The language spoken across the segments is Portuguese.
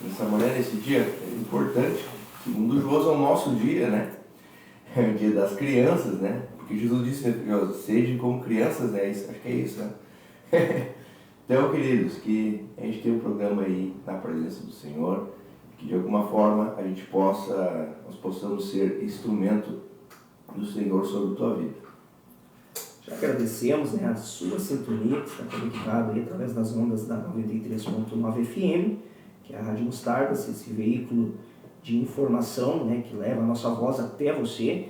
dessa maneira, esse dia é importante. Segundo João, é o nosso dia, né? É o dia das crianças, né? Porque Jesus disse, né, sejam como crianças, né? Acho que é isso, né? Então, queridos, que a gente tenha um programa aí na presença do Senhor, que de alguma forma nós possamos ser instrumento do Senhor sobre a tua vida. Já agradecemos, né, a sua sintonia que está conectada aí através das ondas da 93.9 FM, que é a Rádio Mostardas, esse veículo de informação, né, que leva a nossa voz até você.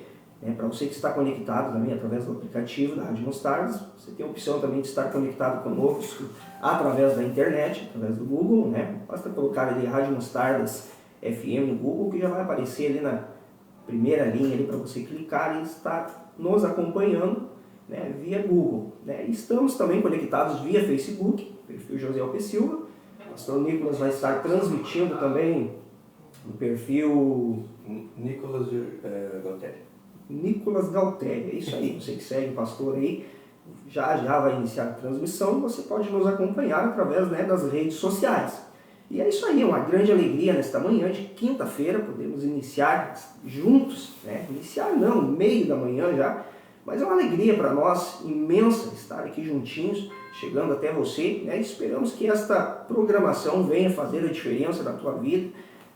Para você que está conectado também através do aplicativo da Rádio Mostardas, você tem a opção também de estar conectado conosco através da internet, através do Google, né? Basta colocar ali Rádio Mostardas FM no Google, que já vai aparecer ali na primeira linha para você clicar e estar nos acompanhando, né, via Google. Né? Estamos também conectados via Facebook, perfil José Alpe Silva. O pastor Nicolas vai estar transmitindo também no perfil Nicolas Galtelli. Nicolas Galtelli, é isso aí, você que segue o pastor aí, já vai iniciar a transmissão, você pode nos acompanhar através, né, das redes sociais. E é isso aí, uma grande alegria nesta manhã de quinta-feira, podemos iniciar juntos, né? Iniciar não, no meio da manhã já, mas é uma alegria para nós imensa estar aqui juntinhos, chegando até você, né? Esperamos que esta programação venha fazer a diferença na tua vida,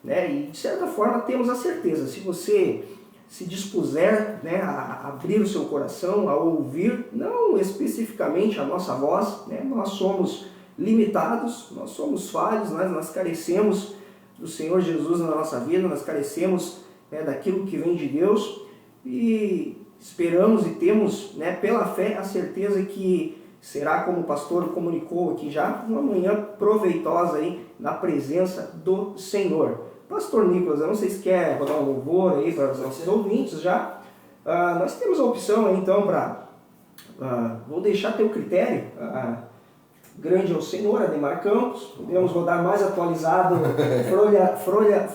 né? E de certa forma temos a certeza, se você se dispuser, né, a abrir o seu coração, a ouvir, não especificamente a nossa voz, né? Nós somos limitados, nós somos falhos, nós carecemos do Senhor Jesus na nossa vida, nós carecemos, né, daquilo que vem de Deus e esperamos e temos, né, pela fé a certeza que será, como o pastor comunicou aqui já, uma manhã proveitosa aí na presença do Senhor. Pastor Nicolas, eu não sei se quer rodar um louvor aí para os nossos ouvintes já. Nós temos a opção aí, então para... vou deixar teu critério. Grande é o Senhor, Ademar Campos. Podemos rodar mais atualizado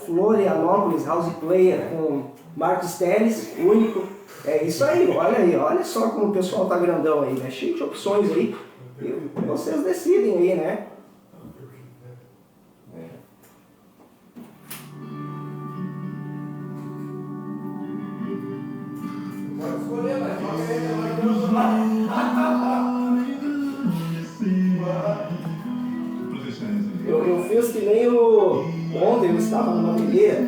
Florianópolis House Player com Marcos Teles, único. É isso aí, olha só como o pessoal tá grandão aí, né? Cheio de opções aí. E vocês decidem aí, né? Eu fiz que nem ontem eu estava numa milheira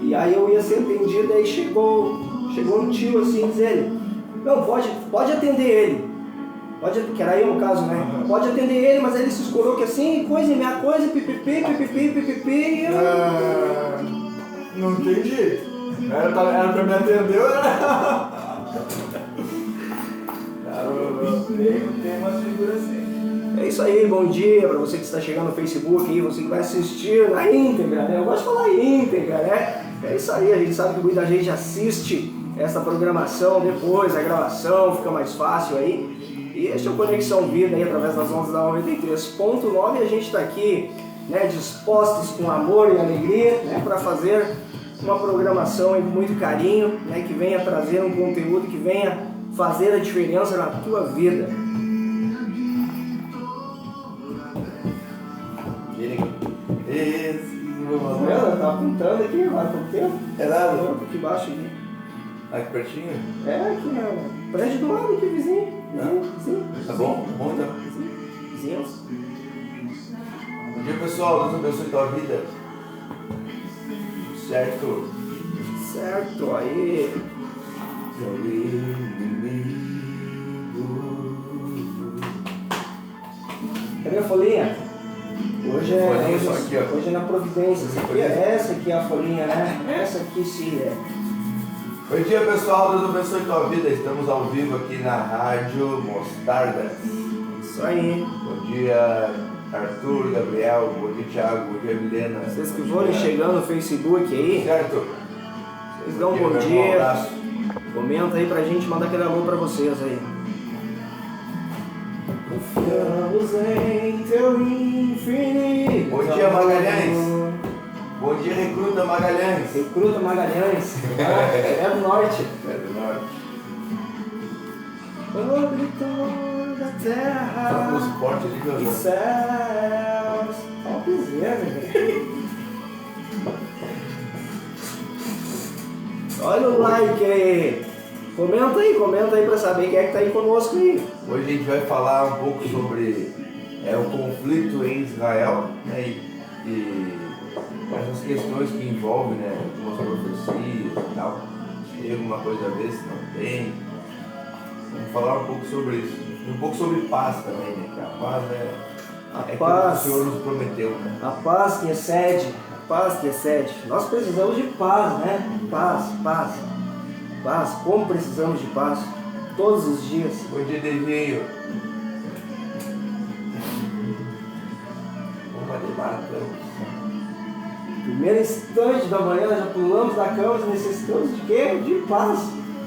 e aí eu ia ser atendido, aí chegou um tio assim, diz ele, não, pode atender ele, que era eu no caso, né? Pode atender ele, mas ele se escorou que assim, coisa e minha coisa, pipipi, e eu... Não entendi. Era pra me atender, tem umas figuras assim. É isso aí, bom dia para você que está chegando no Facebook aí, você que vai assistir na íntegra, né? Eu gosto de falar íntegra, né? É isso aí, a gente sabe que muita gente assiste essa programação depois, a gravação fica mais fácil aí. E este é o Conexão Vida aí através das ondas da 93.9 e a gente está aqui, né, dispostos com amor e alegria, né, para fazer uma programação aí com muito carinho, né, que venha trazer um conteúdo que venha fazer a diferença na tua vida. Ela tá apontando aqui, vai por tempo. É nada? Aqui embaixo aqui. Aqui pertinho? É, aqui no prédio do lado aqui, vizinho. Vizinho. Tá bom? Bom então. Vizinhos. Bom dia, pessoal. Deus abençoe tua vida. Certo? Certo, aí. Cadê a folhinha? Hoje é na Providência. Essa aqui é a folhinha, né? Essa aqui sim é. Bom dia, pessoal. Deus abençoe tua vida. Estamos ao vivo aqui na Rádio Mostardas. Isso aí. Bom dia, Arthur, Gabriel. Bom dia, Thiago. Bom dia, Milena. Vocês que forem chegando no Facebook aí, certo? Vocês dão um bom dia. Comenta aí pra gente, manda aquele alô pra vocês aí. Confiamos em teu infinito. Bom dia, Magalhães. Bom dia, Recruta Magalhães. Recruta Magalhães. É do norte. É do norte. Sobre toda a terra Só com o suporte ali, e céus. Topzera, velho. Olha o like aí. Comenta aí pra saber quem é que tá aí conosco aí. Hoje a gente vai falar um pouco sobre o conflito em Israel, né? E essas questões que envolvem, né, algumas profecias e tal. Tem alguma coisa a ver, se não tem. Vamos falar um pouco sobre isso. E um pouco sobre paz também, né? Que a paz é paz, que o Senhor nos prometeu, né? A paz que excede. Nós precisamos de paz, né? Paz. Como precisamos de paz? Todos os dias. Bom dia, Devinho. Vamos animar a cama. Primeiro instante da manhã, já pulamos da cama e necessitamos de quê? De paz.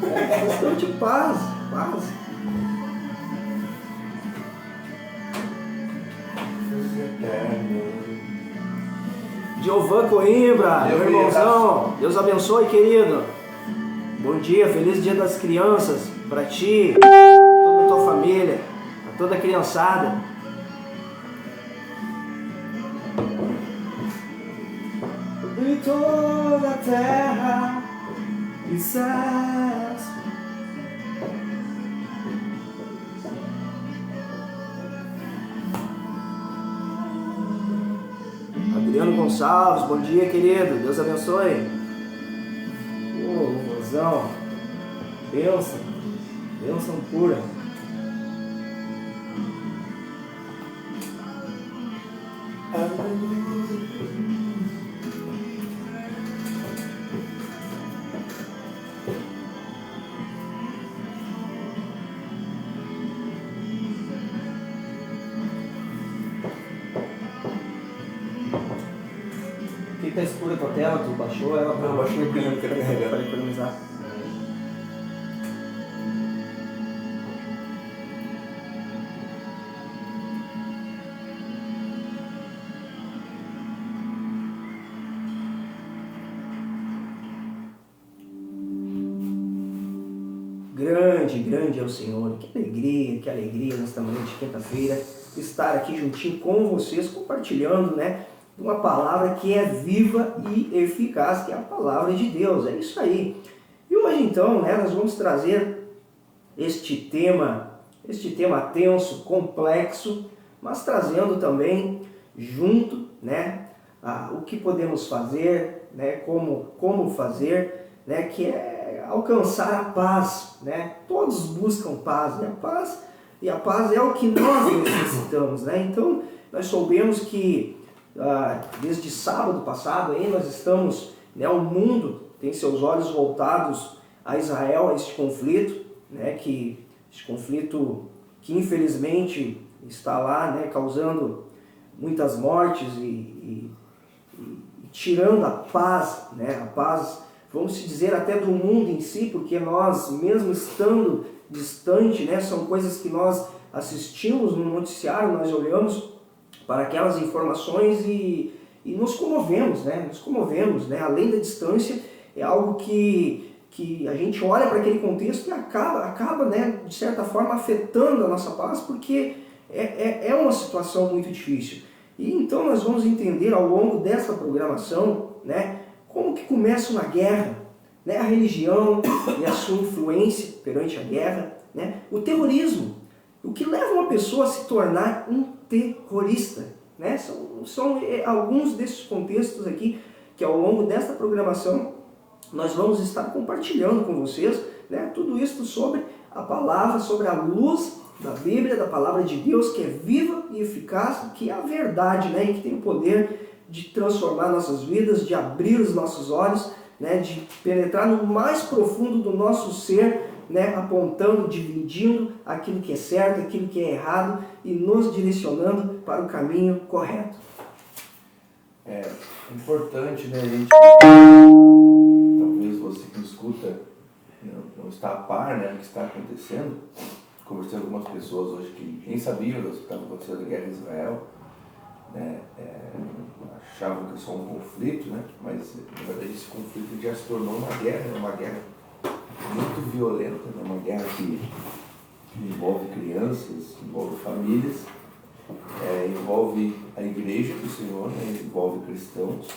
Necessitamos de paz. Giovan Coimbra, meu irmãozão, Deus abençoe, querido. Bom dia, feliz dia das crianças para ti, toda a tua família, para toda a criançada. De toda a terra e céus. Adriano Gonçalves, bom dia, querido. Deus abençoe. Louvozão. Bênção pura. Tá escura a tua tela, tu baixou ela para economizar. Grande é o Senhor. Que alegria nesta manhã de quinta-feira estar aqui juntinho com vocês, compartilhando, né, uma palavra que é viva e eficaz, que é a palavra de Deus. É isso aí. E hoje então, né, nós vamos trazer este tema tenso, complexo, mas trazendo também junto, né, o que podemos fazer, né, como fazer, né, que é alcançar a paz, né? Todos buscam paz, né? A paz é o que nós necessitamos, né? Então, nós soubemos que desde sábado passado aí nós estamos, né, o mundo tem seus olhos voltados a Israel, a este conflito, né, este conflito que infelizmente está lá, né, causando muitas mortes e tirando a paz, né, a paz, vamos dizer, até do mundo em si, porque nós, mesmo estando distante, né, são coisas que nós assistimos no noticiário, nós olhamos para aquelas informações e nos comovemos, né? Além da distância, é algo que a gente olha para aquele contexto e acaba, né, de certa forma, afetando a nossa paz, porque é uma situação muito difícil. E então nós vamos entender ao longo dessa programação, né, como que começa uma guerra, né, a religião e a sua influência perante a guerra, né, o terrorismo, o que leva uma pessoa a se tornar um terrorista, né? São alguns desses contextos aqui que ao longo desta programação nós vamos estar compartilhando com vocês, né? Tudo isso sobre a palavra, sobre a luz da Bíblia, da palavra de Deus, que é viva e eficaz, que é a verdade, né? E que tem o poder de transformar nossas vidas, de abrir os nossos olhos, né? De penetrar no mais profundo do nosso ser, né, apontando, dividindo aquilo que é certo, aquilo que é errado e nos direcionando para o caminho correto. É importante, né, a gente, talvez você que escuta não está a par, né, do que está acontecendo. Conversei com algumas pessoas hoje que nem sabiam do que estava acontecendo na guerra em Israel, né, achavam que é só um conflito, né, mas na verdade esse conflito já se tornou uma guerra muito violenta, né? Uma guerra que envolve crianças, envolve famílias, envolve a igreja do Senhor, né? Envolve cristãos,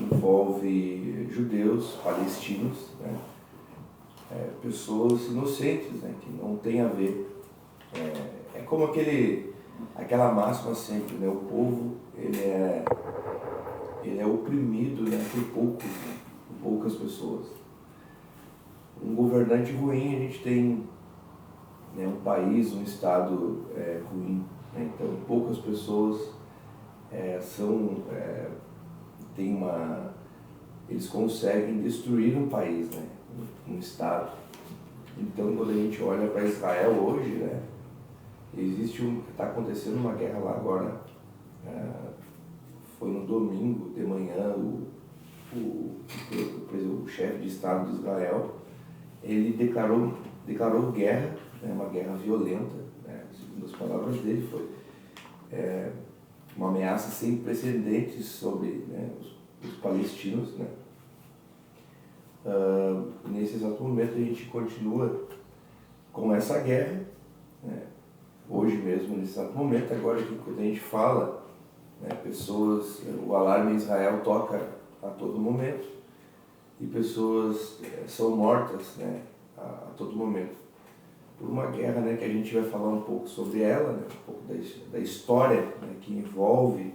envolve envolve judeus, palestinos, né? Pessoas inocentes, né? Que não tem a ver. É como aquela máxima sempre, né? O povo ele é oprimido, né? Por poucos, né? Por poucas pessoas. Um governante ruim, a gente tem, né, um país, um estado ruim, né? Então poucas pessoas eles conseguem destruir um país, né? Um estado. Então quando a gente olha para Israel hoje, né, está acontecendo uma guerra lá agora. Foi no domingo de manhã o chefe de Estado de Israel, ele declarou guerra, né, uma guerra violenta, né, segundo as palavras dele, foi uma ameaça sem precedentes sobre, né, os palestinos, né. Nesse exato momento a gente continua com essa guerra, né, hoje mesmo, nesse exato momento. Agora que quando a gente fala, né, o alarme em Israel toca a todo momento e pessoas são mortas, né, a todo momento por uma guerra, né, que a gente vai falar um pouco sobre ela, né, um pouco da história, né, que envolve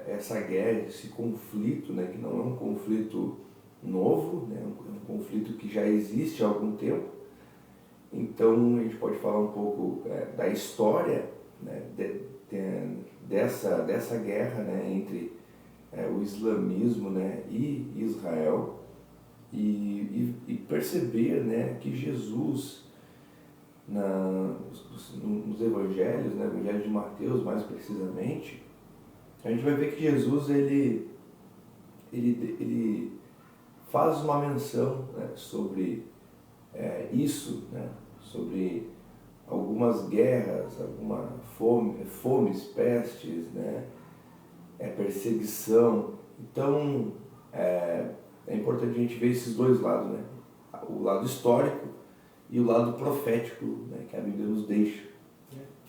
essa guerra, esse conflito, né, que não é um conflito novo, né, é um conflito que já existe há algum tempo. Então a gente pode falar um pouco da história, né, dessa guerra, né, entre o islamismo, né, e Israel, e perceber, né, que Jesus, nos evangelhos, né, o evangelho de Mateus mais precisamente, a gente vai ver que Jesus ele faz uma menção, né, sobre isso, né, sobre algumas guerras, fomes, pestes, né, perseguição. Então é importante a gente ver esses dois lados, né, o lado histórico e o lado profético, né, que a Bíblia nos deixa.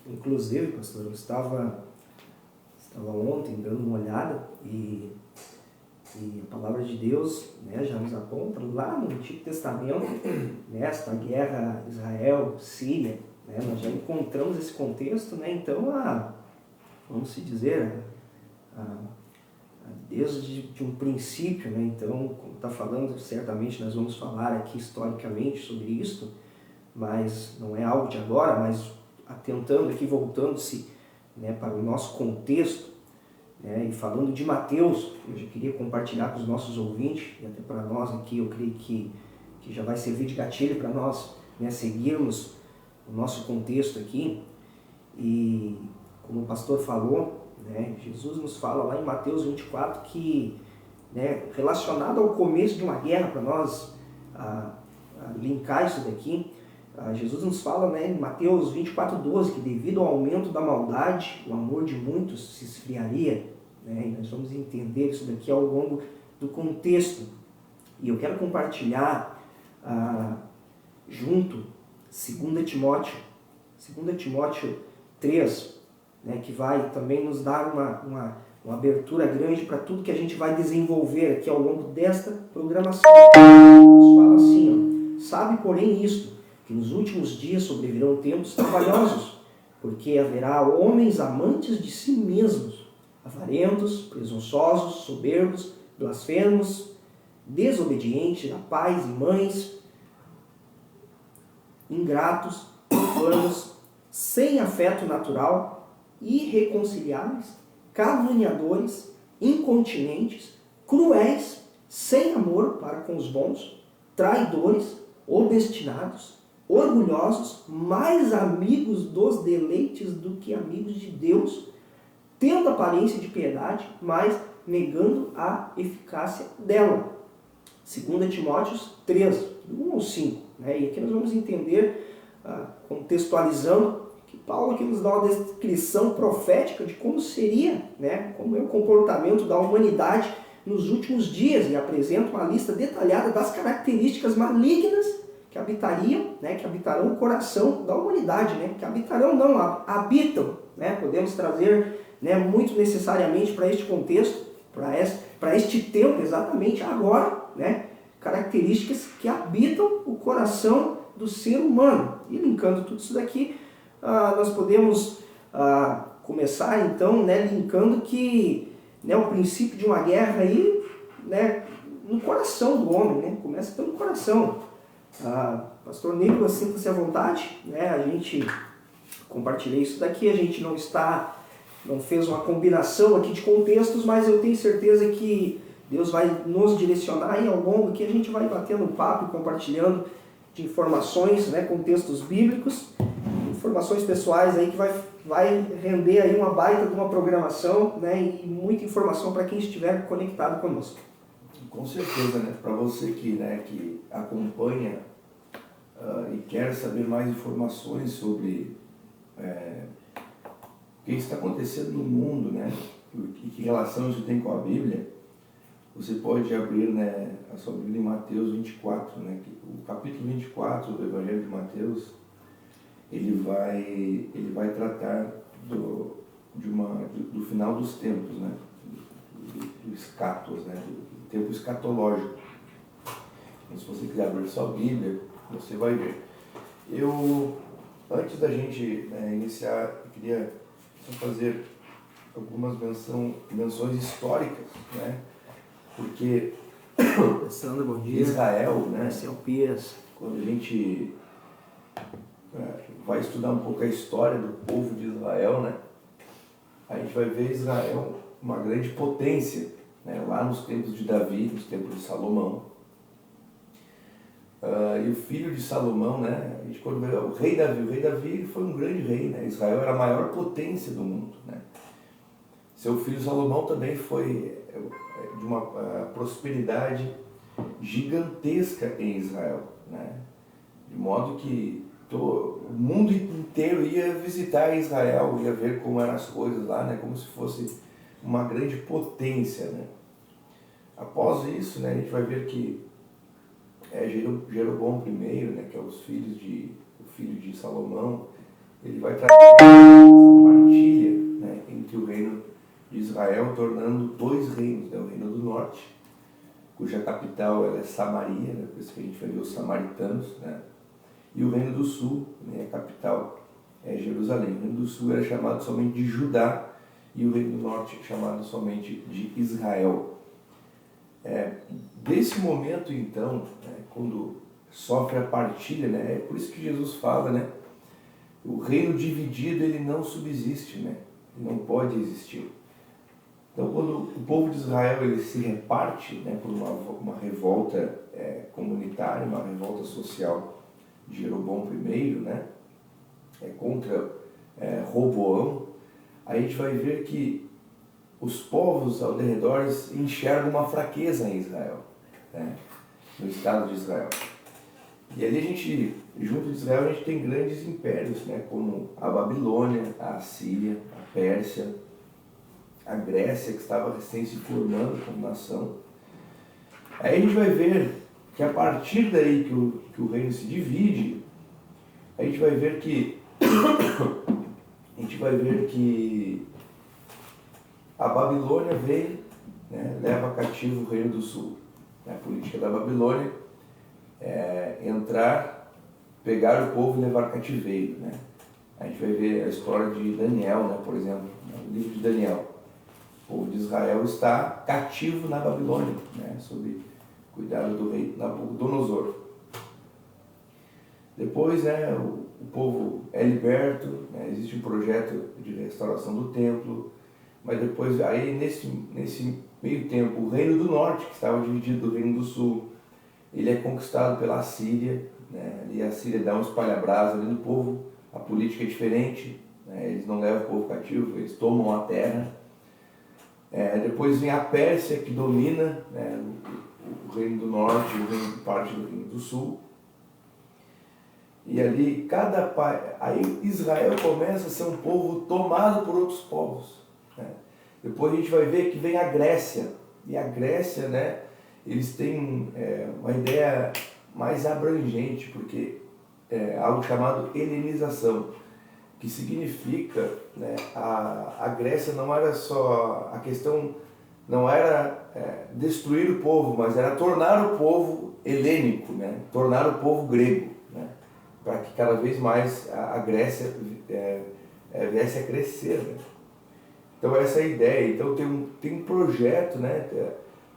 Inclusive, pastor, eu estava ontem dando uma olhada e a palavra de Deus, né, já nos aponta lá no Antigo Testamento, nesta guerra Israel-Síria, né, nós já encontramos esse contexto, né, então vamos se dizer, desde um princípio, né, então, como está falando, certamente nós vamos falar aqui historicamente sobre isso, mas não é algo de agora, mas atentando aqui, voltando-se, né, para o nosso contexto, né, e falando de Mateus, eu já queria compartilhar com os nossos ouvintes, e até para nós aqui, eu creio que já vai servir de gatilho para nós, né, seguirmos o nosso contexto aqui. E como o pastor falou, né, Jesus nos fala lá em Mateus 24 que, né, relacionado ao começo de uma guerra, para nós linkar isso daqui, Jesus nos fala, né, em Mateus 24:12, que devido ao aumento da maldade, o amor de muitos se esfriaria, né, e nós vamos entender isso daqui ao longo do contexto. E eu quero compartilhar junto 2 Timóteo 3, né, que vai também nos dar uma abertura grande para tudo que a gente vai desenvolver aqui ao longo desta programação. Nos fala assim, ó: sabe, porém, isto, que nos últimos dias sobrevirão tempos trabalhosos, porque haverá homens amantes de si mesmos, avarentos, presunçosos, soberbos, blasfemos, desobedientes a pais e mães, ingratos, profanos, sem afeto natural, irreconciliáveis, caluniadores, incontinentes, cruéis, sem amor para com os bons, traidores, obstinados, orgulhosos, mais amigos dos deleites do que amigos de Deus, tendo aparência de piedade, mas negando a eficácia dela. 2 Timóteo 3, 1 ao 5. Né? E aqui nós vamos entender, contextualizando, que Paulo aqui nos dá uma descrição profética de como seria, né, como é o comportamento da humanidade nos últimos dias, e apresenta uma lista detalhada das características malignas que habitariam, né, que habitarão o coração da humanidade, né, que habitarão não, habitam, né, podemos trazer, né, muito necessariamente para este contexto, para este tempo, exatamente agora, né? Características que habitam o coração do ser humano. E linkando tudo isso daqui, nós podemos começar então, né, linkando que, né, o princípio de uma guerra aí, né, no coração do homem, né? Começa pelo coração. Pastor Nicolas, sinta-se à vontade, né? A gente compartilhei isso daqui, a gente não fez uma combinação aqui de contextos, mas eu tenho certeza que Deus vai nos direcionar e ao longo que a gente vai batendo um papo e compartilhando de informações, né, contextos bíblicos, informações pessoais aí que vai render aí uma baita de uma programação, né, e muita informação para quem estiver conectado conosco. Com certeza, né? Para você que acompanha e quer saber mais informações sobre o que está acontecendo no mundo, né? E que relação isso tem com a Bíblia, você pode abrir, né, a sua Bíblia em Mateus 24, né? O capítulo 24 do Evangelho de Mateus, ele vai tratar do final dos tempos, né? Do escatos, né? Do tempo escatológico. Então, se você quiser abrir sua Bíblia, você vai ver. Antes da gente iniciar, eu queria só fazer algumas menções históricas, né? Porque Sandra, bom dia. Israel, né? Marcel Pias. Quando a gente vai estudar um pouco a história do povo de Israel, né? A gente vai ver Israel uma grande potência, né? Lá nos tempos de Davi, nos tempos de Salomão. E o filho de Salomão, né? A gente, quando vê o rei Davi ele foi um grande rei, né? Israel era a maior potência do mundo, né? Seu filho Salomão também foi de uma prosperidade gigantesca em Israel, né? De modo que o mundo inteiro ia visitar Israel, ia ver como eram as coisas lá, né? Como se fosse uma grande potência, né? Após isso, né, a gente vai ver que Jeroboão I, né, que é o filho de Salomão, ele vai trazer essa partilha, né, entre o reino de Israel, tornando dois reinos, né, o reino do norte, cuja capital ela é Samaria, né, por isso que a gente vai ver os samaritanos, né, e o reino do sul, né, a capital é Jerusalém. O reino do sul era chamado somente de Judá e o reino do norte chamado somente de Israel. Desse momento, então, né, quando sofre a partilha, né, é por isso que Jesus fala, né, o reino dividido ele não subsiste, né, não pode existir. Então, quando o povo de Israel ele se reparte, né, por uma revolta comunitária, uma revolta social de Jeroboão I, né, contra Roboão, aí a gente vai ver que os povos ao redor enxergam uma fraqueza em Israel, né? No Estado de Israel. E ali a gente, junto de Israel, a gente tem grandes impérios, né? Como a Babilônia, a Assíria, a Pérsia, a Grécia, que estava recém se formando como nação. Aí a gente vai ver que a partir daí que o reino se divide, a gente vai ver que a Babilônia vem, né, leva cativo o reino do sul. A política da Babilônia é entrar, pegar o povo e levar cativeiro, né? A gente vai ver a história de Daniel, né, por exemplo, no livro de Daniel. O povo de Israel está cativo na Babilônia, né, sob cuidado do rei Nabucodonosor. Depois, né, o povo é liberto, né, existe um projeto de restauração do templo, mas depois, aí nesse meio tempo, o reino do norte, que estava dividido do reino do sul, ele é conquistado pela Assíria, né, e a Síria dá um espalha-brasa ali no povo, a política é diferente, né, eles não levam o povo cativo, eles tomam a terra. Depois vem a Pérsia, que domina, né, o reino do norte, parte do reino do sul. E ali, aí Israel começa a ser um povo tomado por outros povos, né? Depois a gente vai ver que vem a Grécia. E a Grécia, né, eles têm uma ideia mais abrangente, porque é algo chamado helenização, que significa, né, a Grécia não era só a questão não era destruir o povo, mas era tornar o povo helênico, né? Tornar o povo grego, né? Para que cada vez mais a Grécia viesse a crescer, né? Então essa é a ideia. Então tem um projeto, né?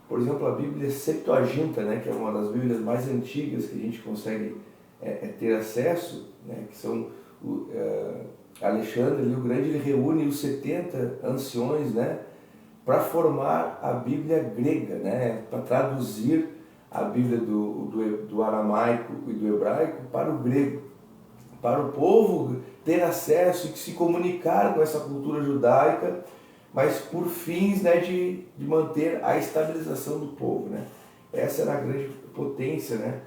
Por exemplo, a Bíblia Septuaginta, né? Que é uma das Bíblias mais antigas que a gente consegue ter acesso, né? Que são Alexandre o Grande, ele reúne os 70 anciões, né? Para formar a Bíblia grega, né? Para traduzir a Bíblia do aramaico e do hebraico para o grego, para o povo ter acesso e se comunicar com essa cultura judaica, mas por fins, né, de manter a estabilização do povo, né? Essa era a grande potência, né,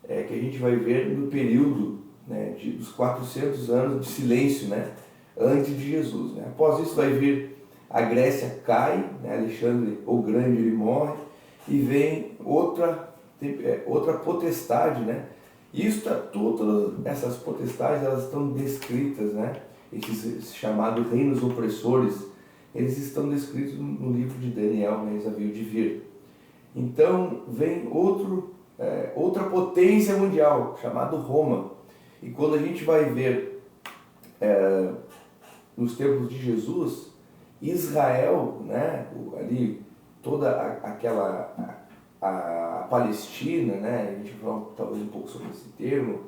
que a gente vai ver no período, né, dos 400 anos de silêncio, né, antes de Jesus, né? Após isso vai vir a Grécia cai, né, Alexandre o Grande ele morre, e vem outra potestade, né? Isso, todas essas potestades, elas estão descritas, né? Esses chamados reinos opressores, eles estão descritos no livro de Daniel, né? Eles haviam de vir. Então vem outra potência mundial, chamado Roma. E quando a gente vai ver nos tempos de Jesus, Israel, né? Ali toda a Palestina, né? A gente vai falar talvez um pouco sobre esse termo,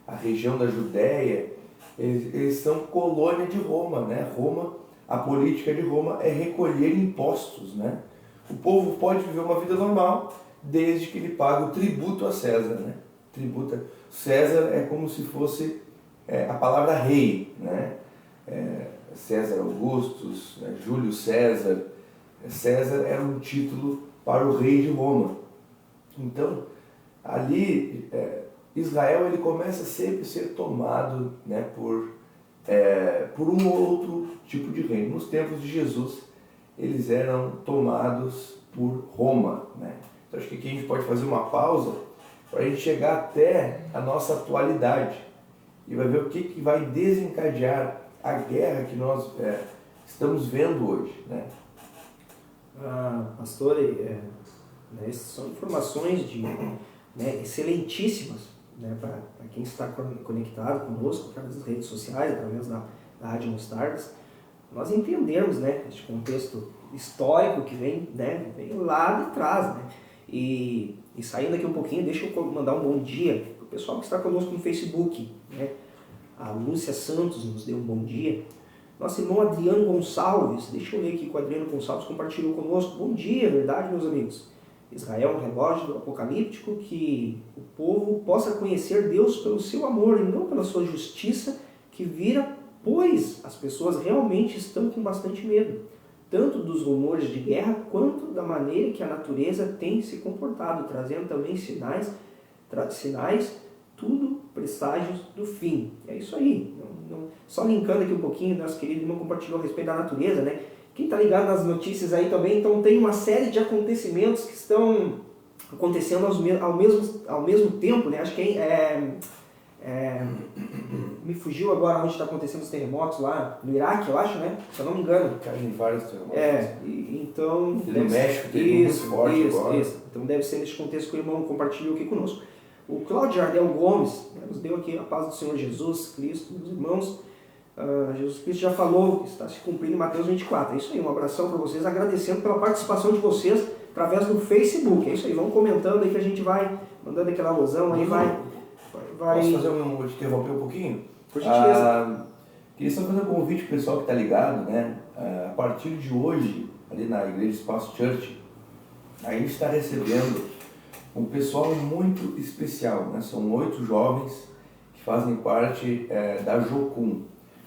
a região da Judéia, eles são colônia de Roma, né? A política de Roma é recolher impostos, né? O povo pode viver uma vida normal desde que ele pague o tributo a César, né? César é como se fosse a palavra rei, né? César Augustus, né? Júlio César. César era um título para o rei de Roma. Então, ali, Israel ele começa sempre a ser tomado, né, por um ou outro tipo de reino. Nos tempos de Jesus, eles eram tomados por Roma, né? Então, acho que aqui a gente pode fazer uma pausa para a gente chegar até a nossa atualidade e vai ver o que vai desencadear a guerra que nós estamos vendo hoje, né? Pastor, essas são informações excelentíssimas, né, para quem está conectado conosco através das redes sociais, através da Rádio Mostardas, nós entendermos, né, este contexto histórico que vem lá de trás, né? E saindo aqui um pouquinho, deixa eu mandar um bom dia para o pessoal que está conosco no Facebook, né? A Lúcia Santos nos deu um bom dia. Nosso irmão Adriano Gonçalves, deixa eu ler aqui que o Adriano Gonçalves compartilhou conosco. Bom dia, verdade, meus amigos. Israel, um relógio do apocalíptico, que o povo possa conhecer Deus pelo seu amor e não pela sua justiça que vira, pois as pessoas realmente estão com bastante medo, tanto dos rumores de guerra quanto da maneira que a natureza tem se comportado, trazendo também sinais, tudo presságios do fim. É isso aí. Só linkando aqui um pouquinho, nosso querido irmão compartilhou a respeito da natureza, né? Quem está ligado nas notícias aí também, então tem uma série de acontecimentos que estão acontecendo ao mesmo tempo, né? Acho que me fugiu agora onde está acontecendo os terremotos lá no Iraque, eu acho, né? Se eu não me engano. Caem vários terremotos. Então... No México teve muito forte agora. Isso. Então deve ser nesse contexto que o irmão compartilhou aqui conosco. O Cláudio Jardel Gomes, né, nos deu aqui a paz do Senhor Jesus Cristo, meus irmãos. Jesus Cristo já falou que está se cumprindo em Mateus 24. É isso aí, um abração para vocês, agradecendo pela participação de vocês através do Facebook. É isso aí, vão comentando aí que a gente vai mandando aquela alusão aí, vai... Posso fazer te interromper um pouquinho? Por gentileza. Queria só fazer um convite para o pessoal que está ligado, né? A partir de hoje, ali na Igreja Espaço Church, a gente está recebendo um pessoal muito especial, né? São 8 jovens que fazem parte da Jocum.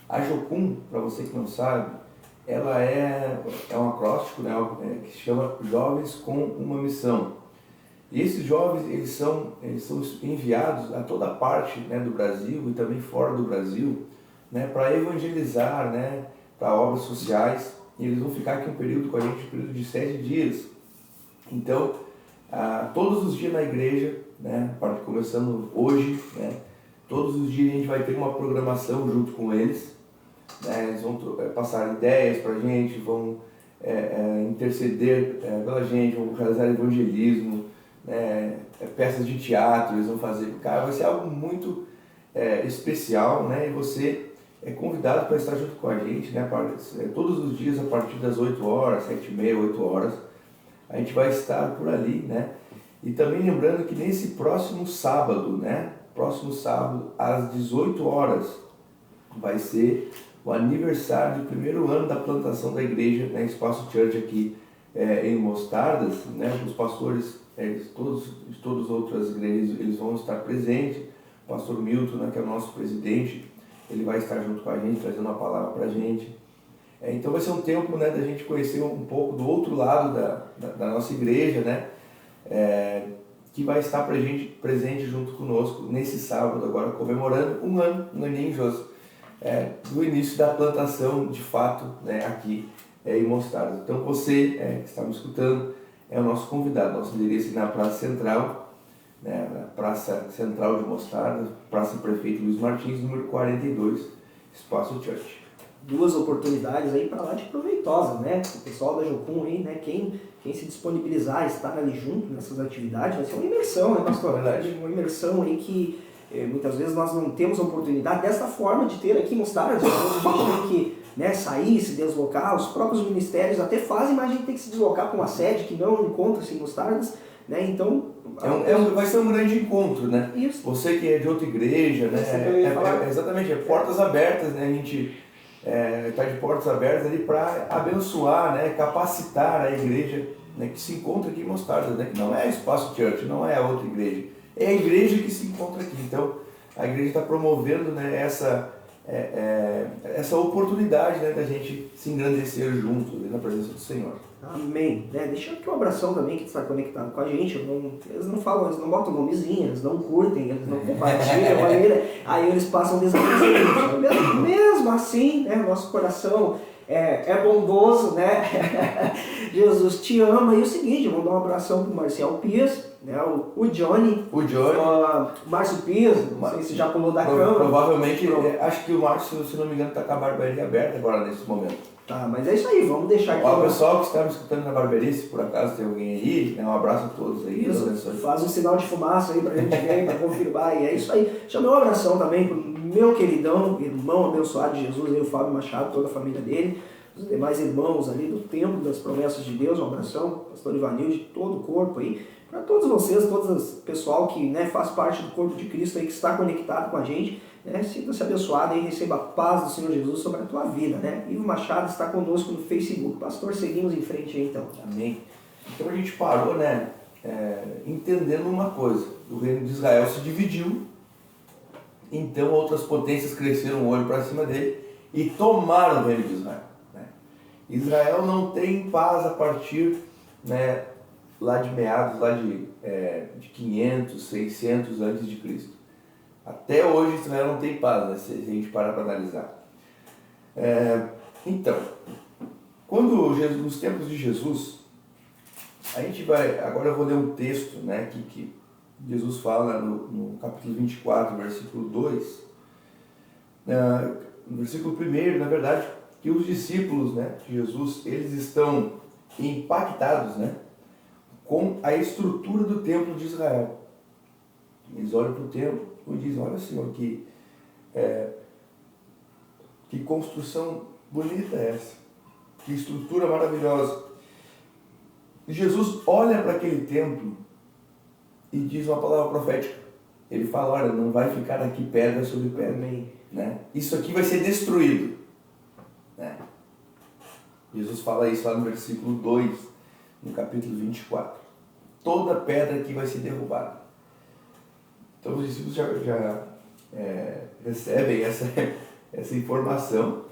A Jocum, para você que não sabe, ela é um acróstico, né? Que se chama Jovens com uma Missão. E esses jovens, eles são enviados a toda parte, né, do Brasil e também fora do Brasil, né, para evangelizar, né, para obras sociais. E eles vão ficar aqui um período com a gente, um período de 7 dias. Então, todos os dias na igreja, né, começando hoje, né, todos os dias a gente vai ter uma programação junto com eles, né, eles vão passar ideias para a gente, vão interceder pela gente, vão realizar evangelismo, peças de teatro eles vão fazer. Cara, vai ser algo muito especial, né? E você é convidado para estar junto com a gente, né? Todos os dias a partir das 8 horas, 7h30, 8 horas, a gente vai estar por ali, né? E também lembrando que nesse próximo sábado, né? Próximo sábado, às 18 horas, vai ser o aniversário do primeiro ano da plantação da igreja, né? Espaço Church aqui em Mostardas, né? Os pastores de todas as outras igrejas, eles vão estar presentes. O pastor Milton, né, que é o nosso presidente, ele vai estar junto com a gente, trazendo uma palavra para a gente. Então vai ser um tempo, né, da gente conhecer um pouco do outro lado da nossa igreja, né, que vai estar presente junto conosco nesse sábado, agora comemorando um aninho, José, do início da plantação, de fato, né, aqui em Mostardas. Então você que está me escutando é o nosso convidado. Nosso endereço é na Praça Central, né, na Praça Central de Mostardas, Praça Prefeito Luiz Martins, número 42, Espaço Church. Duas oportunidades aí para lá de proveitosas, né? O pessoal da Jocum aí, né? Quem se disponibilizar a estar ali junto nessas atividades, vai ser uma imersão, né, pastor? Verdade. Uma imersão aí que muitas vezes nós não temos a oportunidade dessa forma de ter aqui em Mostardas. A gente tem que, né, sair, se deslocar, os próprios ministérios até fazem, mas a gente tem que se deslocar para uma sede que não encontra-se em Mostardas, né? Então vai ser um grande encontro, né? Isso. Você que é de outra igreja, né? Exatamente, portas abertas, né? A gente está de portas abertas ali para abençoar, né? Capacitar a igreja, né? Que se encontra aqui em Mostardas, né? Que não é Espaço Church, não é a outra igreja, é a igreja que se encontra aqui. Então a igreja está promovendo, né, essa oportunidade, né, da gente se engrandecer juntos, né, na presença do Senhor. Amém. Deixa aqui um abração também que está conectado com a gente. Eles não falam, eles não botam nomezinho, eles não curtem, eles não compartilham, aí eles passam desapercebidos. Mesmo assim, né, nosso coração é bondoso, né? Jesus te ama. E o seguinte, vamos dar um abração para o Marcial Pias, né? O Johnny. O Márcio Pias, não sei se já pulou da cama. Provavelmente, acho que o Márcio, se não me engano, está com a barbearia aberta agora nesse momento. Tá, mas é isso aí, vamos deixar aqui. O pessoal que está me escutando na barbearia, se por acaso tem alguém aí, né, um abraço a todos aí. Isso, faz um sinal de fumaça aí pra gente ver, pra confirmar, e é isso aí. Chamei um abração também pro meu queridão, irmão abençoado de Jesus, aí, o Fábio Machado, toda a família dele, os demais irmãos ali do Templo das Promessas de Deus, um abração, pastor Ivanildo, de todo o corpo aí, para todos vocês, todo o pessoal que, né, faz parte do corpo de Cristo aí, que está conectado com a gente. Sinta-se abençoado e receba a paz do Senhor Jesus sobre a tua vida, né? Ivo Machado está conosco no Facebook. Pastor, seguimos em frente aí então. Amém. Então a gente parou, né, entendendo uma coisa: o reino de Israel se dividiu, então outras potências cresceram o olho para cima dele e tomaram o reino de Israel, né? Israel não tem paz a partir, né, lá de meados, lá de 500, 600 antes de Cristo. Até hoje Israel não tem paz, né, se a gente parar para analisar. Então, nos tempos de Jesus, a gente vai, agora eu vou ler um texto, né, que Jesus fala no capítulo 24, versículo 2, no versículo 1, na verdade, que os discípulos, né, de Jesus, eles estão impactados, né, com a estrutura do templo de Israel. Eles olham para o templo e dizem: olha, Senhor, que construção bonita é essa, que estrutura maravilhosa. E Jesus olha para aquele templo e diz uma palavra profética. Ele fala: olha, não vai ficar aqui pedra sobre pedra. Amém. Né? Isso aqui vai ser destruído. Né? Jesus fala isso lá no versículo 2, no capítulo 24. Toda pedra aqui vai ser derrubada. Então os discípulos já recebem essa informação.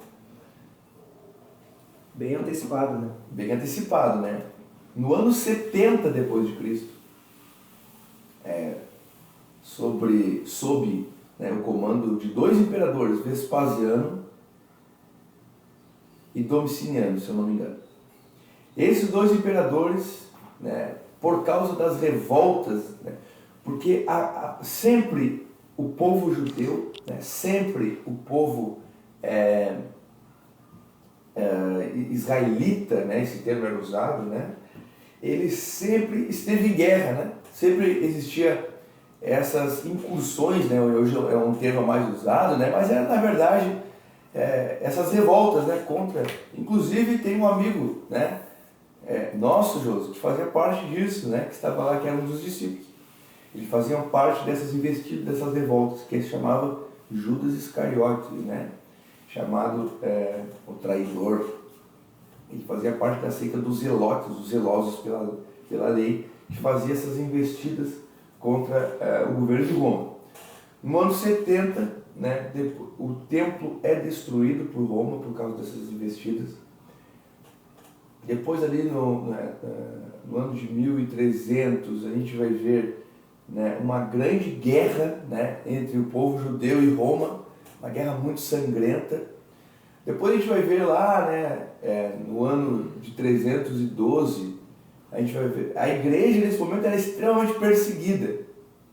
Bem antecipado, né? Bem antecipado, né? No ano 70 depois de Cristo, sob né, o comando de dois imperadores, Vespasiano e Domiciano, se eu não me engano. Esses dois imperadores, né, por causa das revoltas, né, porque sempre o povo judeu, né, sempre o povo israelita, né, esse termo era usado, né, ele sempre esteve em guerra, né, sempre existia essas incursões, né, hoje é um termo mais usado, né, mas era na verdade essas revoltas, né, contra, inclusive tem um amigo, né, nosso, Josi, que fazia parte disso, né, que estava lá, que era um dos discípulos. Eles faziam parte dessas investidas, dessas revoltas, que ele chamava Judas Iscariotes, né, chamado o traidor. Ele fazia parte da seita dos zelotes, os zelosos pela lei, que fazia essas investidas contra o governo de Roma. No ano 70, né, o templo é destruído por Roma por causa dessas investidas. Depois ali no ano de 1300 a gente vai ver, né, uma grande guerra, né, entre o povo judeu e Roma, uma guerra muito sangrenta. Depois a gente vai ver lá, né, no ano de 312, a gente vai ver, a igreja nesse momento era extremamente perseguida,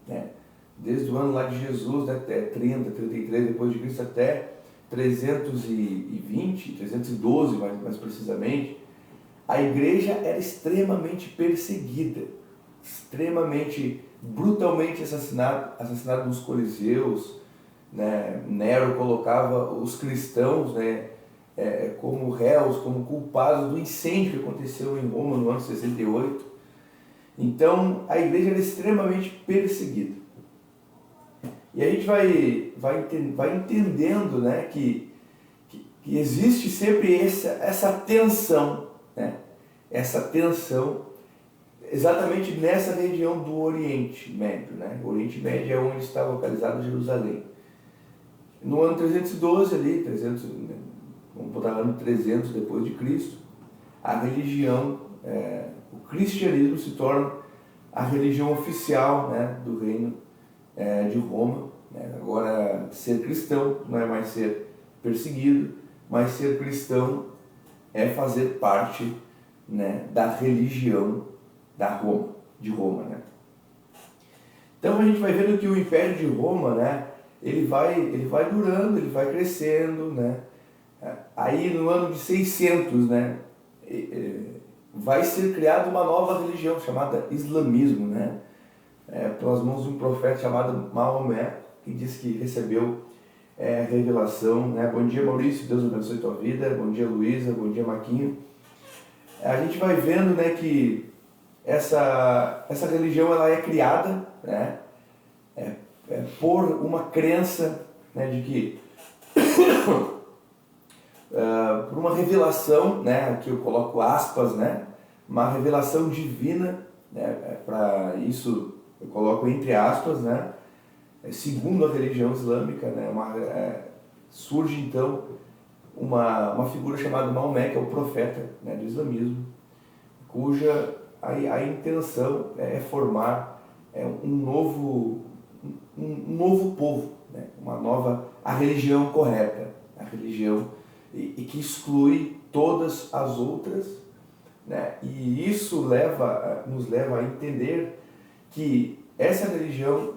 né, desde o ano lá de Jesus, né, até 30, 33 depois de Cristo até 320, 312 mais precisamente, a igreja era extremamente perseguida, extremamente, brutalmente assassinada nos coliseus, né? Nero colocava os cristãos, né, como réus, como culpados do incêndio que aconteceu em Roma no ano 68. Então a igreja era extremamente perseguida. E a gente vai entendendo, né, que existe sempre essa tensão, né? Essa tensão exatamente nessa região do Oriente Médio, né? O Oriente Médio é onde está localizado Jerusalém. No ano 312 ali, vamos botar ano 300 depois de Cristo, a religião, o cristianismo se torna a religião oficial, né, do reino de Roma, né? Agora, ser cristão não é mais ser perseguido, mas ser cristão é fazer parte, né, da religião de Roma, né? Então a gente vai vendo que o Império de Roma, né, ele vai durando, ele vai crescendo, né? Aí no ano de 600, né, vai ser criada uma nova religião chamada islamismo, né? Pelas mãos de um profeta chamado Maomé, que diz que recebeu revelação, né? Bom dia, Maurício, Deus abençoe tua vida. Bom dia, Luísa, bom dia, Maquinho. A gente vai vendo, né, que essa religião ela é criada, né, por uma crença, né, de que por uma revelação, né, aqui eu coloco aspas, né, uma revelação divina, né, para isso eu coloco entre aspas, né, segundo a religião islâmica, né, surge então uma figura chamada Maomé, que é o profeta, né, do islamismo, cuja a intenção é formar um novo povo, né, a religião correta, a religião e que exclui todas as outras, né, e isso nos leva a entender que essa religião,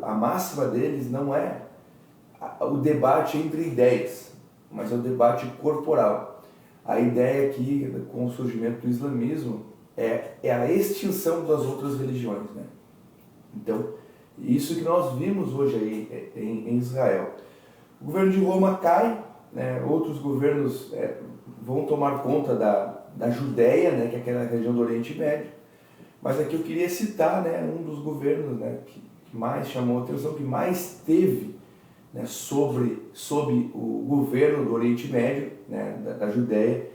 a máxima deles não é o debate entre ideias, mas é o debate corporal. A ideia aqui, com o surgimento do islamismo, é a extinção das outras religiões, né? Então, isso que nós vimos hoje aí em Israel. O governo de Roma cai, né? Outros governos vão tomar conta da Judéia, né? Que é aquela região do Oriente Médio. Mas aqui eu queria citar, né, um dos governos, né, que mais chamou a atenção, que mais teve, né, sob o governo do Oriente Médio, né, da Judéia,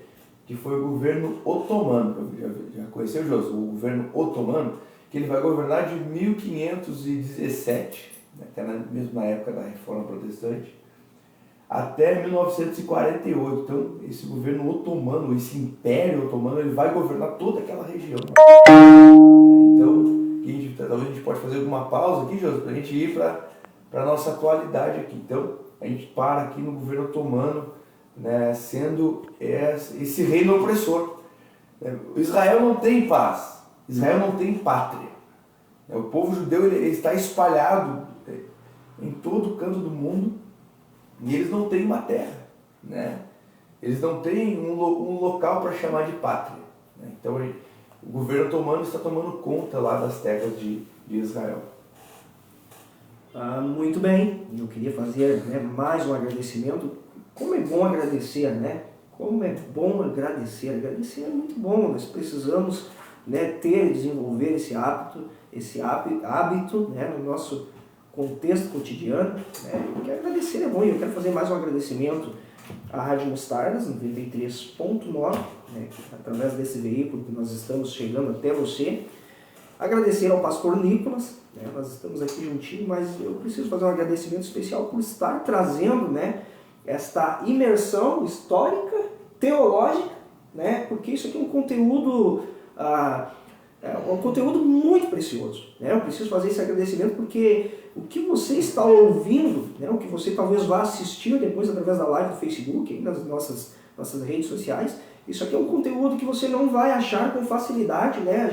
que foi o governo otomano. Já conheceu, José? O governo otomano, que ele vai governar de 1517, né, até mesmo na época da Reforma Protestante, até 1948. Então, esse governo otomano, esse Império Otomano, ele vai governar toda aquela região. Então, talvez a gente pode fazer alguma pausa aqui, José, para a gente ir para a nossa atualidade aqui. Então, a gente para aqui no governo otomano, né, sendo esse reino opressor. Israel não tem paz, Israel não tem pátria. O povo judeu ele está espalhado em todo canto do mundo e eles não têm uma terra, né? eles não têm um local para chamar de pátria, né? Então o governo otomano está tomando conta lá das terras de Israel. Muito bem, eu queria fazer, né, mais um agradecimento. Como é bom agradecer, né? Como é bom agradecer. Agradecer é muito bom, nós precisamos, né, desenvolver esse hábito, né, no nosso contexto cotidiano, né? Porque agradecer é bom, e eu quero fazer mais um agradecimento à Rádio Mostardas, 93.9, né, através desse veículo que nós estamos chegando até você. Agradecer ao pastor Nicolas, né, nós estamos aqui juntinhos, mas eu preciso fazer um agradecimento especial por estar trazendo, né, esta imersão histórica, teológica, né, porque isso aqui é um conteúdo muito precioso, né? Eu preciso fazer esse agradecimento porque o que você está ouvindo, né, o que você talvez vá assistir depois através da live do Facebook, aí nas nossas redes sociais, isso aqui é um conteúdo que você não vai achar com facilidade, né?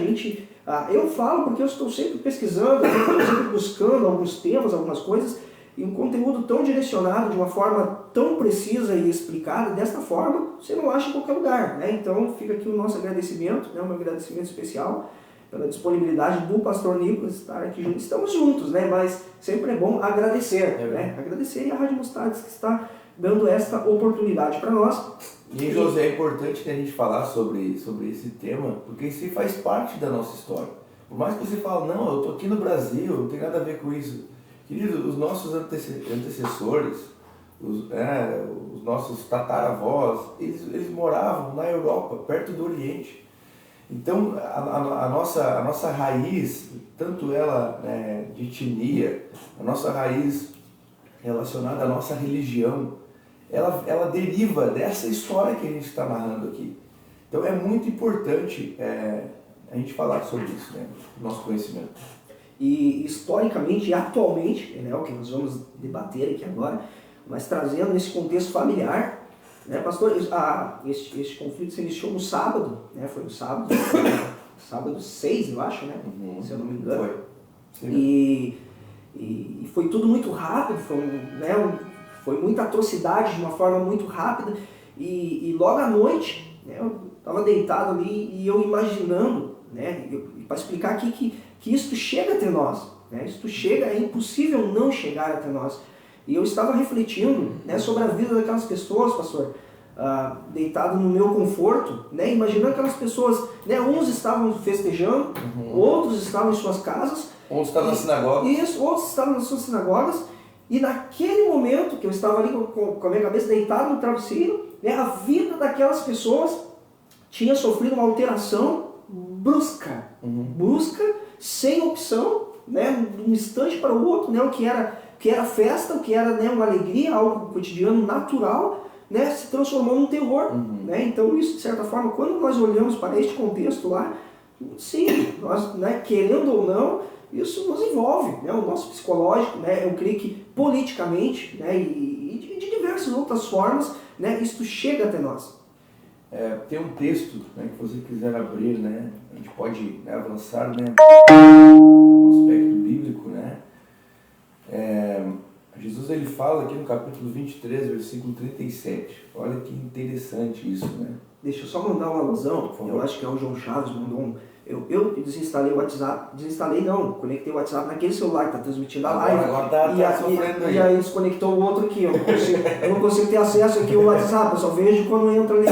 Eu falo porque eu estou sempre pesquisando, eu estou sempre buscando alguns temas, algumas coisas, e um conteúdo tão direcionado, de uma forma tão precisa e explicada, desta forma, você não acha em qualquer lugar, né? Então fica aqui o nosso agradecimento, né? Um agradecimento especial pela disponibilidade do pastor Nicolas estar aqui juntos. Estamos juntos, né? Mas sempre é bom agradecer, né? Agradecer a Rádio Mostardas que está dando esta oportunidade para nós. E, José, é importante que a gente falar sobre esse tema, porque isso faz parte da nossa história. Por mais que você fale, não, eu estou aqui no Brasil, não tem nada a ver com isso. Querido, os nossos antecessores, os nossos tataravós, eles moravam na Europa, perto do Oriente. Então, a nossa raiz, tanto ela, né, de etnia, a nossa raiz relacionada à nossa religião, ela deriva dessa história que a gente está narrando aqui. Então é muito importante a gente falar sobre isso, né? Nosso conhecimento. E historicamente e atualmente, né, o que nós vamos debater aqui agora, mas trazendo esse contexto familiar, né, pastor, este conflito se iniciou no sábado, né? Foi no sábado, sábado 6, eu acho, né? Se eu não me engano. Foi. E foi tudo muito rápido, foi muita atrocidade de uma forma muito rápida, e logo à noite, né, eu estava deitado ali e eu imaginando, né, para explicar aqui que isto chega até nós, né, é impossível não chegar até nós. E eu estava refletindo, né, sobre a vida daquelas pessoas, pastor, deitado no meu conforto, né, imaginando aquelas pessoas, né, uns estavam festejando, outros estavam em suas casas, outros estavam nas sinagogas. Isso, outros estavam nas suas sinagogas. E naquele momento que eu estava ali com a minha cabeça deitada no travesseiro, né, a vida daquelas pessoas tinha sofrido uma alteração brusca, sem opção, né, de um instante para o outro, né, o que era festa, o que era, né, uma alegria, algo cotidiano natural, né, se transformou num terror. Né? Então isso, de certa forma, quando nós olhamos para este contexto lá, sim, nós, né, querendo ou não, isso nos envolve, né, o nosso psicológico, né, eu creio que politicamente, né, e de diversas outras formas, né, isso chega até nós. Tem um texto, né, que você quiser abrir, né, a gente pode, né, avançar, né, no aspecto bíblico, né. Jesus ele fala aqui no capítulo 23, versículo 37. Olha que interessante isso, né. Deixa eu só mandar uma alusão, eu acho que é o João Chaves, mandou um... Eu desinstalei o WhatsApp, conectei o WhatsApp naquele celular que está transmitindo a live. Agora tá sofrendo aí. E aí desconectou o outro aqui, eu não consigo ter acesso aqui ao WhatsApp, eu só vejo quando entra ali.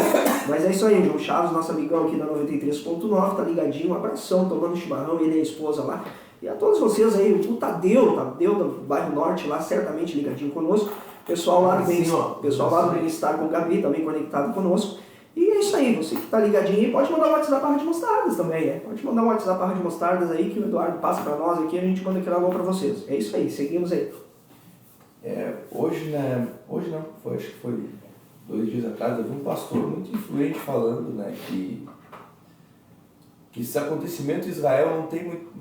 Mas é isso aí, o João Chaves, nosso amigão aqui da 93.9, tá ligadinho, um abração, tomando chimarrão, ele e a esposa lá. E a todos vocês aí, o Tadeu do bairro Norte lá, certamente ligadinho conosco. Pessoal lá do Bem-Estar com o Gabi também conectado conosco. E é isso aí, você que está ligadinho aí, pode mandar um WhatsApp para a Rádio Mostardas também, né? Pode mandar um WhatsApp para a Rádio Mostardas aí, que o Eduardo passa para nós aqui, a gente manda aquele alô para vocês. É isso aí, seguimos aí. Hoje não, acho que foi 2 dias atrás, eu vi um pastor muito influente falando, né, que esse acontecimento em Israel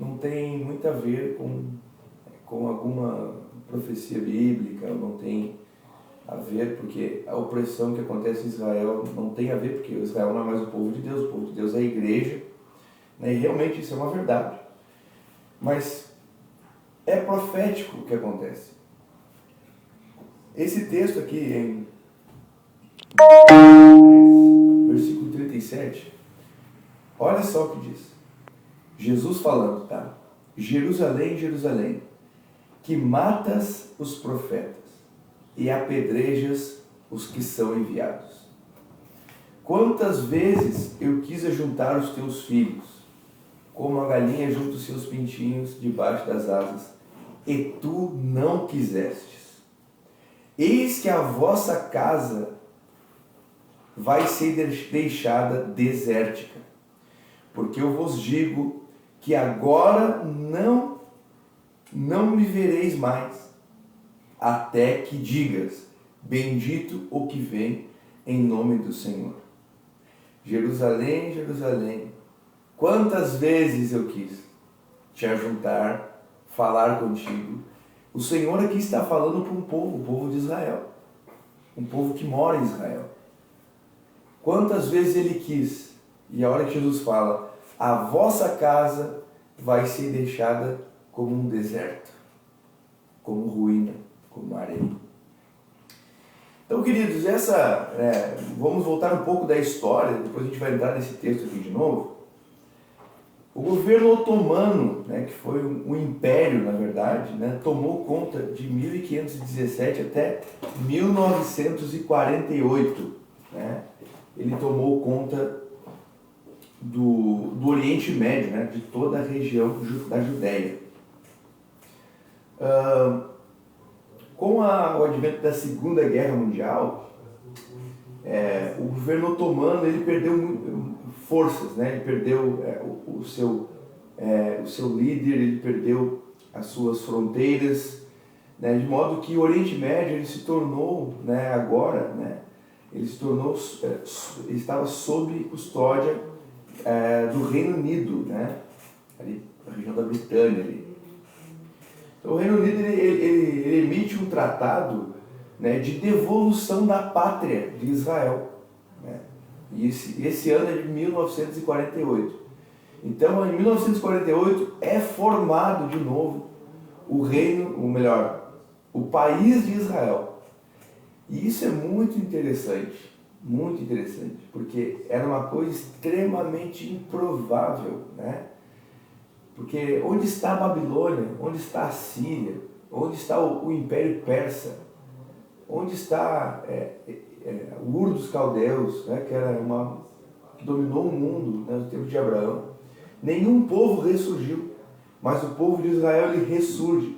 não tem muito a ver com alguma profecia bíblica, não tem a ver, porque a opressão que acontece em Israel não tem a ver, porque Israel não é mais o povo de Deus é a igreja, né? E realmente isso é uma verdade. Mas é profético o que acontece. Esse texto aqui versículo 37, olha só o que diz. Jesus falando, tá? Jerusalém, Jerusalém, que matas os profetas e apedrejas os que são enviados. Quantas vezes eu quis ajuntar os teus filhos, como a galinha junta os seus pintinhos debaixo das asas, e tu não quisestes. Eis que a vossa casa vai ser deixada desértica, porque eu vos digo que agora não me vereis mais, até que digas, bendito o que vem em nome do Senhor. Jerusalém, Jerusalém, quantas vezes eu quis te ajuntar, falar contigo. O Senhor aqui está falando para um povo, o povo de Israel, um povo que mora em Israel. Quantas vezes ele quis, e a hora que Jesus fala, a vossa casa vai ser deixada como um deserto, como ruína, como areia. Então, queridos, vamos voltar um pouco da história, depois a gente vai entrar nesse texto aqui de novo. O governo otomano, que foi um império, na verdade, tomou conta de 1517 até 1948. Ele tomou conta do Oriente Médio, de toda a região da Judéia. Com o advento da Segunda Guerra Mundial, o governo otomano ele perdeu forças, ele perdeu o seu líder, ele perdeu as suas fronteiras, de modo que o Oriente Médio ele se tornou, ele estava sob custódia do Reino Unido, ali na região da Britânia. Ali. Então, o Reino Unido ele emite um tratado de devolução da pátria de Israel. E esse ano é de 1948. Então, em 1948 é formado de novo o país de Israel. E isso é muito interessante, porque era uma coisa extremamente improvável, Porque onde está a Babilônia, onde está a Síria, onde está o Império Persa, onde está o Ur dos Caldeus, que dominou o mundo no tempo de Abraão. Nenhum povo ressurgiu, mas o povo de Israel ele ressurge,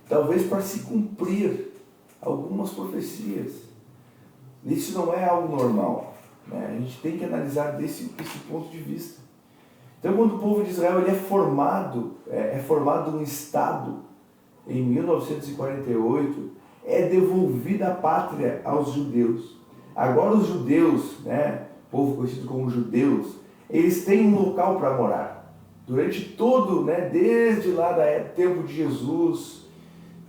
talvez para se cumprir algumas profecias. Isso não é algo normal, A gente tem que analisar desse ponto de vista. Então, quando o povo de Israel ele é formado um Estado em 1948, é devolvida a pátria aos judeus. Agora os judeus, povo conhecido como judeus, eles têm um local para morar. Durante todo, desde lá do tempo de Jesus,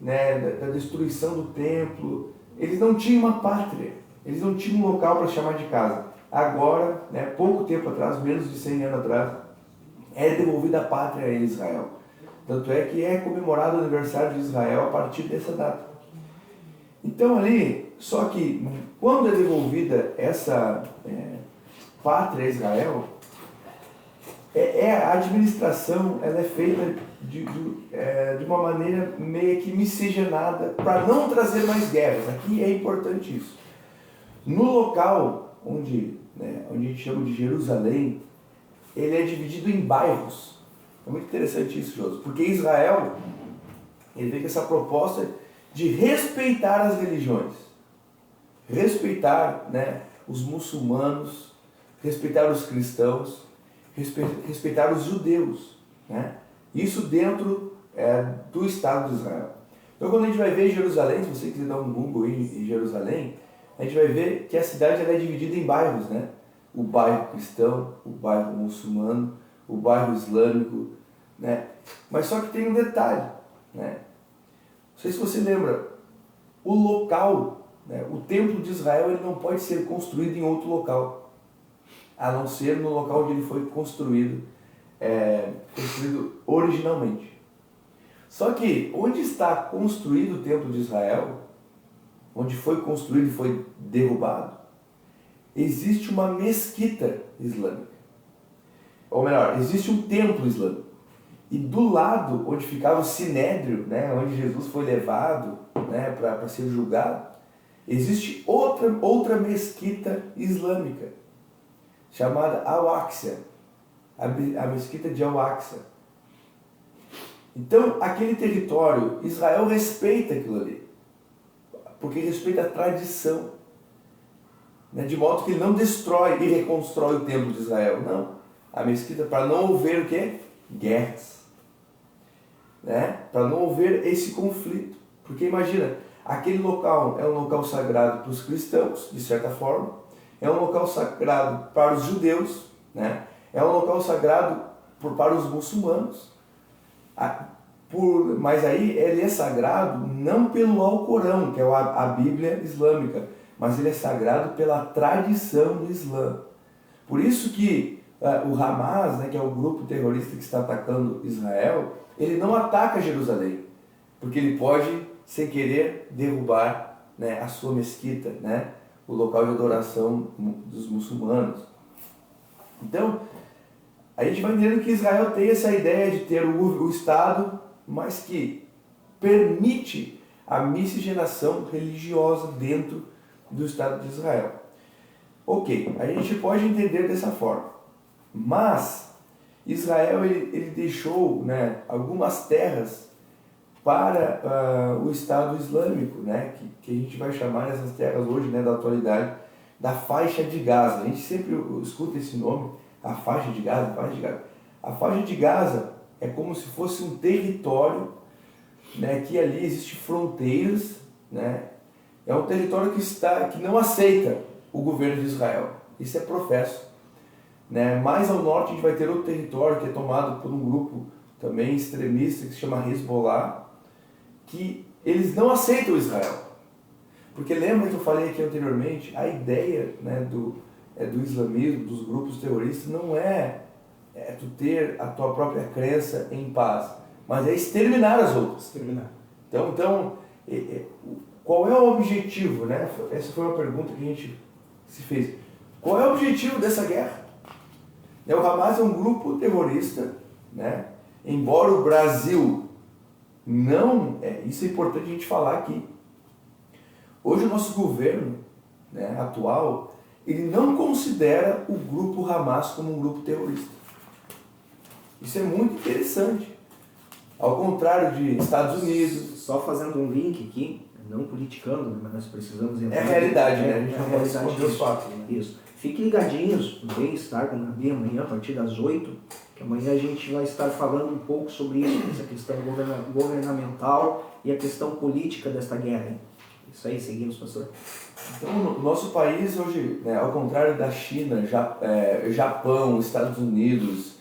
da destruição do templo, eles não tinham uma pátria, eles não tinham um local para chamar de casa. Agora, pouco tempo atrás, menos de 100 anos atrás, é devolvida a pátria a Israel. Tanto é que é comemorado o aniversário de Israel a partir dessa data. Então ali, só que quando é devolvida essa pátria a Israel, a administração ela é feita de uma maneira meio que miscigenada para não trazer mais guerras. Aqui é importante isso. No local onde a gente chama de Jerusalém, ele é dividido em bairros. É muito interessante isso, Josi, porque Israel ele vem com essa proposta de respeitar as religiões, respeitar os muçulmanos, respeitar os cristãos, respeitar os judeus, isso dentro do Estado de Israel. Então, quando a gente vai ver Jerusalém, se você quiser dar um Google em Jerusalém, a gente vai ver que a cidade ela é dividida em bairros, o bairro cristão, o bairro muçulmano, o bairro islâmico, Mas só que tem um detalhe, Não sei se você lembra, o local, o templo de Israel ele não pode ser construído em outro local, a não ser no local onde ele foi construído originalmente. Só que onde está construído o templo de Israel, onde foi construído e foi derrubado, existe uma mesquita islâmica. Ou melhor, existe um templo islâmico. E do lado onde ficava o Sinédrio, né, onde Jesus foi levado, né, para ser julgado, existe outra mesquita islâmica, chamada Al-Aqsa, a mesquita de Al-Aqsa. Então, aquele território, Israel respeita aquilo ali, porque respeita a tradição, né, de modo que ele não destrói e reconstrói o templo de Israel, não. A mesquita, para não haver o quê? Guerras. Né? Para não haver esse conflito. Porque imagina, aquele local é um local sagrado para os cristãos, de certa forma, é um local sagrado para os judeus, né? É um local sagrado para os muçulmanos, mas aí ele é sagrado não pelo Alcorão, que é a Bíblia islâmica, mas ele é sagrado pela tradição do Islã. Por isso que o Hamas, né, que é o grupo terrorista que está atacando Israel, ele não ataca Jerusalém, porque ele pode, sem querer, derrubar, né, a sua mesquita, né, o local de adoração dos muçulmanos. Então, a gente vai entendendo que Israel tem essa ideia de ter o Estado, mas que permite a miscigenação religiosa dentro do Estado de Israel. Ok, a gente pode entender dessa forma. Mas Israel ele deixou, né, algumas terras para o Estado Islâmico, né, que a gente vai chamar essas terras hoje, né, da atualidade, da faixa de Gaza. A gente sempre escuta esse nome, a faixa de Gaza, a faixa de Gaza. A faixa de Gaza é como se fosse um território, né, que ali existem fronteiras, né, é um território que não aceita o governo de Israel. Isso é professo. Né? Mais ao norte a gente vai ter outro território que é tomado por um grupo também extremista que se chama Hezbollah, que eles não aceitam Israel. Porque lembra que eu falei aqui anteriormente, a ideia, né, do islamismo, dos grupos terroristas, não é tu ter a tua própria crença em paz, mas é exterminar as outras. Exterminar. Então qual é o objetivo? Né? Essa foi uma pergunta que a gente se fez. Qual é o objetivo dessa guerra? O Hamas é um grupo terrorista, né? Embora o Brasil não... isso é importante a gente falar aqui. Hoje o nosso governo, né, atual, ele não considera o grupo Hamas como um grupo terrorista. Isso é muito interessante. Ao contrário de Estados Unidos... Só fazendo um link aqui, não politicando, mas nós precisamos entrar... É a realidade, né? A gente não pode realidade esconder os fatos. Né? Isso. Fiquem ligadinhos no Bem-Estar com a Gabi amanhã, a partir das 8, que amanhã a gente vai estar falando um pouco sobre isso, essa questão governamental e a questão política desta guerra. Isso aí, seguimos, pastor. Então, no nosso país hoje, né, ao contrário da China, Japão, Estados Unidos,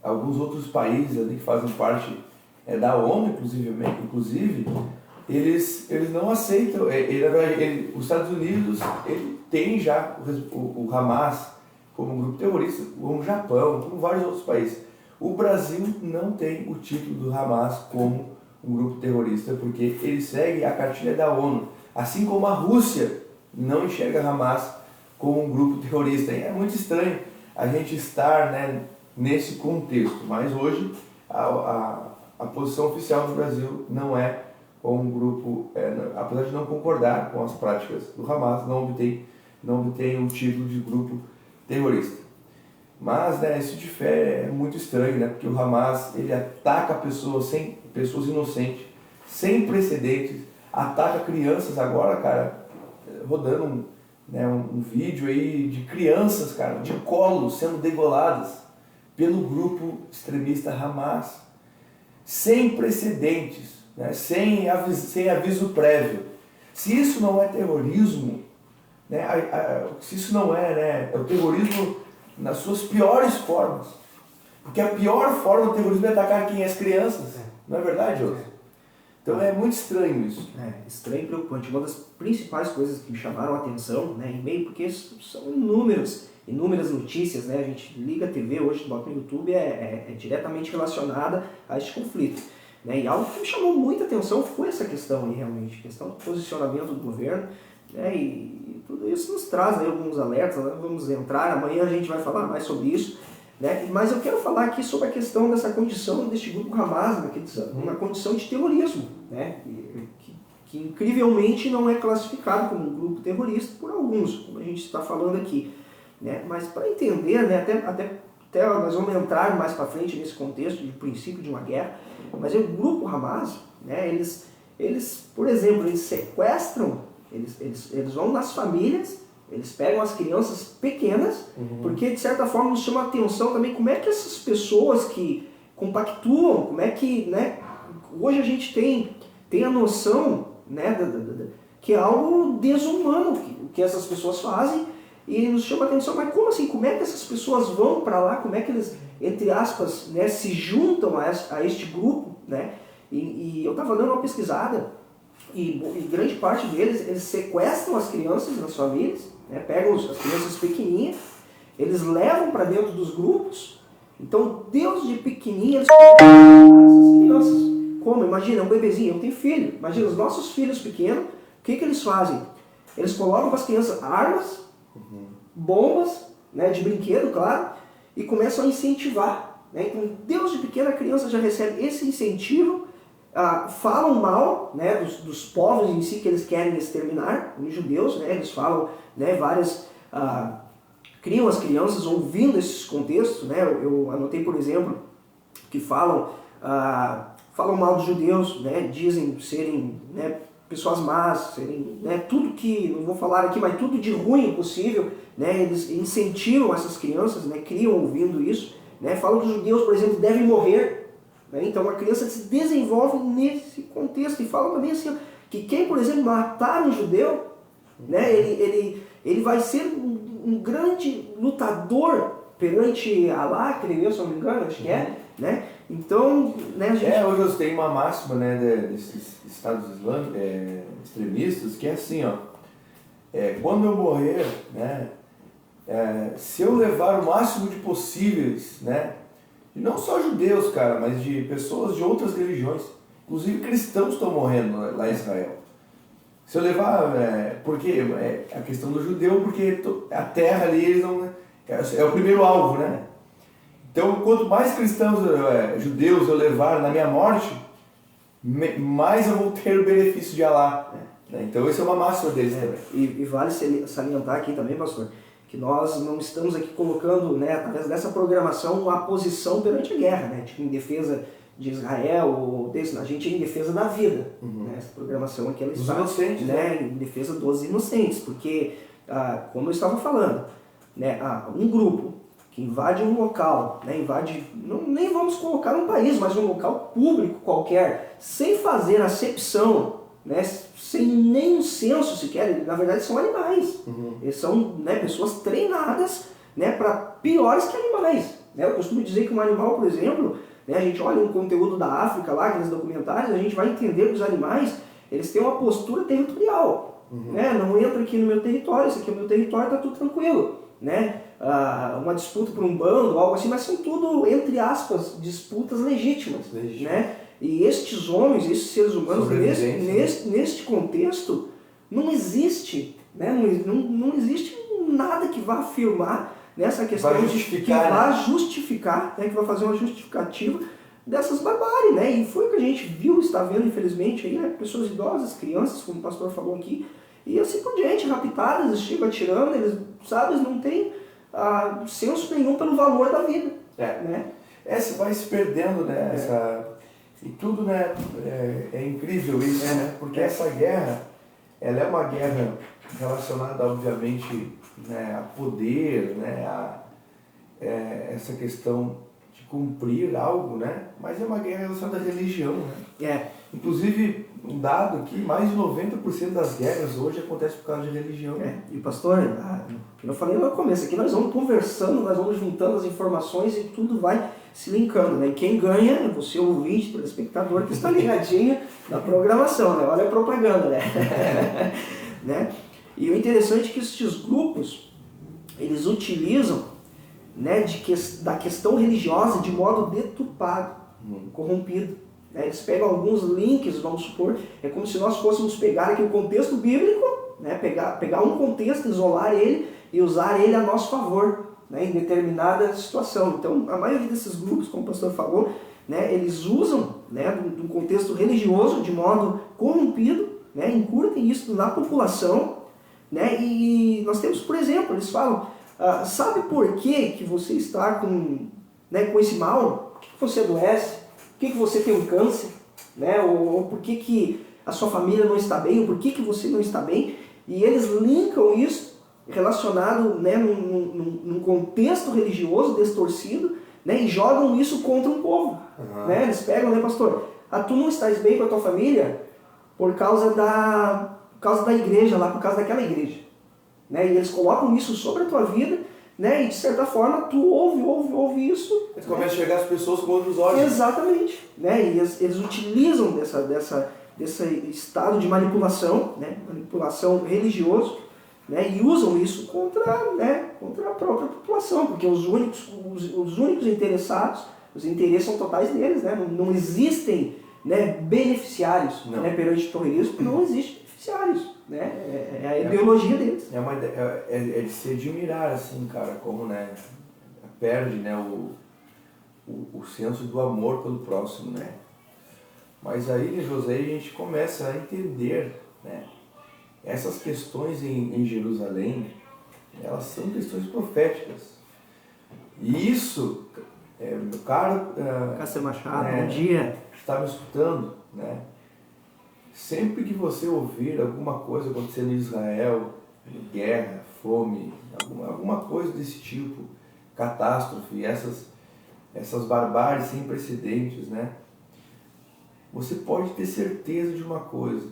alguns outros países ali que fazem parte da ONU, inclusive, eles não aceitam. Os Estados Unidos ele tem já o Hamas como um grupo terrorista, como o Japão, como vários outros países. O Brasil não tem o título do Hamas como um grupo terrorista, porque ele segue a cartilha da ONU, assim como a Rússia não enxerga Hamas como um grupo terrorista. E é muito estranho a gente estar, né, nesse contexto, mas hoje a posição oficial do Brasil não é com um grupo, apesar de não concordar com as práticas do Hamas, não obtém o título de grupo terrorista. Mas, né, isso de fé é muito estranho, né, porque o Hamas ele ataca pessoas inocentes, sem precedentes, ataca crianças agora, cara, rodando um vídeo aí de crianças, cara, de colo sendo degoladas pelo grupo extremista Hamas, sem precedentes. Né, sem aviso prévio. Se isso não é terrorismo, né, se isso não é o terrorismo nas suas piores formas, porque a pior forma do terrorismo é atacar quem? As crianças, não é verdade, José? Então é muito estranho isso. Estranho e preocupante. Uma das principais coisas que me chamaram a atenção, né, em meio, porque são inúmeras notícias, né, a gente liga a TV hoje, bota no YouTube, é diretamente relacionada a este conflito. Né? E algo que me chamou muita atenção foi essa questão aí, realmente, questão do posicionamento do governo, né? E tudo isso nos traz aí alguns alertas, né? Vamos entrar, amanhã a gente vai falar mais sobre isso, né? Mas eu quero falar aqui sobre a questão dessa condição deste grupo Hamas, uma condição de terrorismo, né? Que incrivelmente não é classificado como um grupo terrorista por alguns, como a gente está falando aqui, né? Mas para entender, né, até nós vamos entrar mais para frente nesse contexto de princípio de uma guerra, mas o grupo Hamas, né, eles, por exemplo, eles sequestram, eles vão nas famílias, eles pegam as crianças pequenas, porque de certa forma nos chama a atenção também como é que essas pessoas que compactuam, como é que, né, hoje a gente tem a noção, né, que é algo desumano o que essas pessoas fazem, e nos chama a atenção, mas como assim? Como é que essas pessoas vão para lá? Como é que eles, entre aspas, né, se juntam a este grupo, né? E eu estava dando uma pesquisada e grande parte deles, eles sequestram as crianças nas famílias, né, pegam as crianças pequenininhas, eles levam para dentro dos grupos. Então, Deus de pequenininho, eles essas crianças. Como? Imagina, um bebezinho, eu tenho filho. Imagina, os nossos filhos pequenos, o que eles fazem? Eles colocam para as crianças armas, bombas, né, de brinquedo, claro, e começam a incentivar. Né? Então, Deus de pequena, a criança já recebe esse incentivo, falam mal, né, dos povos em si que eles querem exterminar, os judeus, né, eles falam, né, criam as crianças ouvindo esses contextos. Né? Eu anotei, por exemplo, que falam mal dos judeus, né, dizem serem, né, pessoas más, serem, né, tudo que, não vou falar aqui, mas tudo de ruim possível, né, eles incentivam essas crianças, né, criam ouvindo isso, né, falam que os judeus, por exemplo, devem morrer, né, então a criança se desenvolve nesse contexto, e falam também assim, que quem, por exemplo, matar um judeu, né, ele vai ser um grande lutador perante Alá, creio eu, se não me engano, acho que é, né? Então, né, a gente... Hoje tem uma máxima, né, desses estados islâmicos, extremistas, que é assim, ó, quando eu morrer, né, se eu levar o máximo de possíveis, né, e não só judeus, cara, mas de pessoas de outras religiões, inclusive cristãos estão morrendo lá em Israel. Se eu levar, porque a questão do judeu, porque a terra ali, eles não, é o primeiro alvo, né? Então, quanto mais cristãos, judeus eu levar na minha morte, mais eu vou ter o benefício de Alá. Né? Então, isso é uma máxima deles também. E vale salientar aqui também, pastor, que nós não estamos aqui colocando, né, através dessa programação, uma posição perante a guerra, né? Tipo, em defesa de Israel, ou a gente é em defesa da vida. Né? Essa programação aqui, ela está, inocentes, né, em defesa dos inocentes, porque, como eu estava falando, né, um grupo que invade um local, né, nem vamos colocar um país, mas um local público qualquer, sem fazer acepção, né, sem nenhum senso sequer, na verdade são animais. Eles são, né, pessoas treinadas, né, para piores que animais. Né? Eu costumo dizer que um animal, por exemplo, né, a gente olha um conteúdo da África lá, aqueles documentários, a gente vai entender que os animais, eles têm uma postura territorial. Né? Não entra aqui no meu território, esse aqui é o meu território, está tudo tranquilo. Né? Uma disputa por um bando, algo assim, mas são tudo, entre aspas, disputas legítimas. Né? E estes homens, esses seres humanos, neste contexto, não existe, né? Não existe nada que vá afirmar nessa questão que vá justificar, né? Que vai fazer uma justificativa dessas barbáries. Né? E foi o que a gente viu, está vendo, infelizmente, aí, né? Pessoas idosas, crianças, como o pastor falou aqui, e assim por diante, raptadas, eles chegam atirando, eles, sabe, eles não têm senso nenhum pelo valor da vida. Né? Você vai se perdendo, né? E tudo, né? É incrível isso, né? Porque essa guerra, ela é uma guerra relacionada, obviamente, né, a poder, né? Essa questão de cumprir algo, né? Mas é uma guerra relacionada à religião, né? Inclusive, um dado aqui, mais de 90% das guerras hoje acontecem por causa de religião. E pastor, eu falei no começo, aqui nós vamos conversando, nós vamos juntando as informações e tudo vai se linkando. Né? E quem ganha é você, o ouvinte, o espectador que está ligadinho na programação, né? Olha a propaganda, né? Né? E o interessante é que esses grupos, eles utilizam, né, da questão religiosa de modo deturpado, corrompido. Eles pegam alguns links, vamos supor, é como se nós fôssemos pegar aqui o contexto bíblico, né? Pegar um contexto, isolar ele e usar ele a nosso favor, né? Em determinada situação. Então, a maioria desses grupos, como o pastor falou, né? Eles usam, né? do contexto religioso de modo corrompido, né? Encurtem isso na população, né? E nós temos, por exemplo, eles falam, sabe por que você está com esse mal? Por que você adoece? Por que você tem um câncer? Né? Ou por que a sua família não está bem? Ou por que você não está bem? E eles linkam isso relacionado, né, num contexto religioso distorcido, né, e jogam isso contra um povo. Né? Eles pegam, né, pastor? Tu não estás bem com a tua família por causa da igreja lá, por causa daquela igreja. Né? E eles colocam isso sobre a tua vida, né? E de certa forma tu ouve isso. Eles começam a enxergar as pessoas com outros olhos. Exatamente. Né? E eles utilizam desse estado de manipulação, né? Manipulação religioso, né? E usam isso contra a própria população, porque os únicos interessados, os interesses são totais deles, né? Não existem, né, beneficiários, né? Perante o terrorismo, não existem beneficiários. Né? É a ideologia deles. É de se admirar, assim, cara, como, né, perde, né, o senso do amor pelo próximo, né? Mas aí, José, a gente começa a entender, né, essas questões em Jerusalém, elas são questões proféticas. E isso, meu caro Cássio Machado, bom dia. Está me escutando, né? Sempre que você ouvir alguma coisa acontecendo em Israel, guerra, fome, alguma coisa desse tipo, catástrofe, essas barbáries sem precedentes, né? Você pode ter certeza de uma coisa: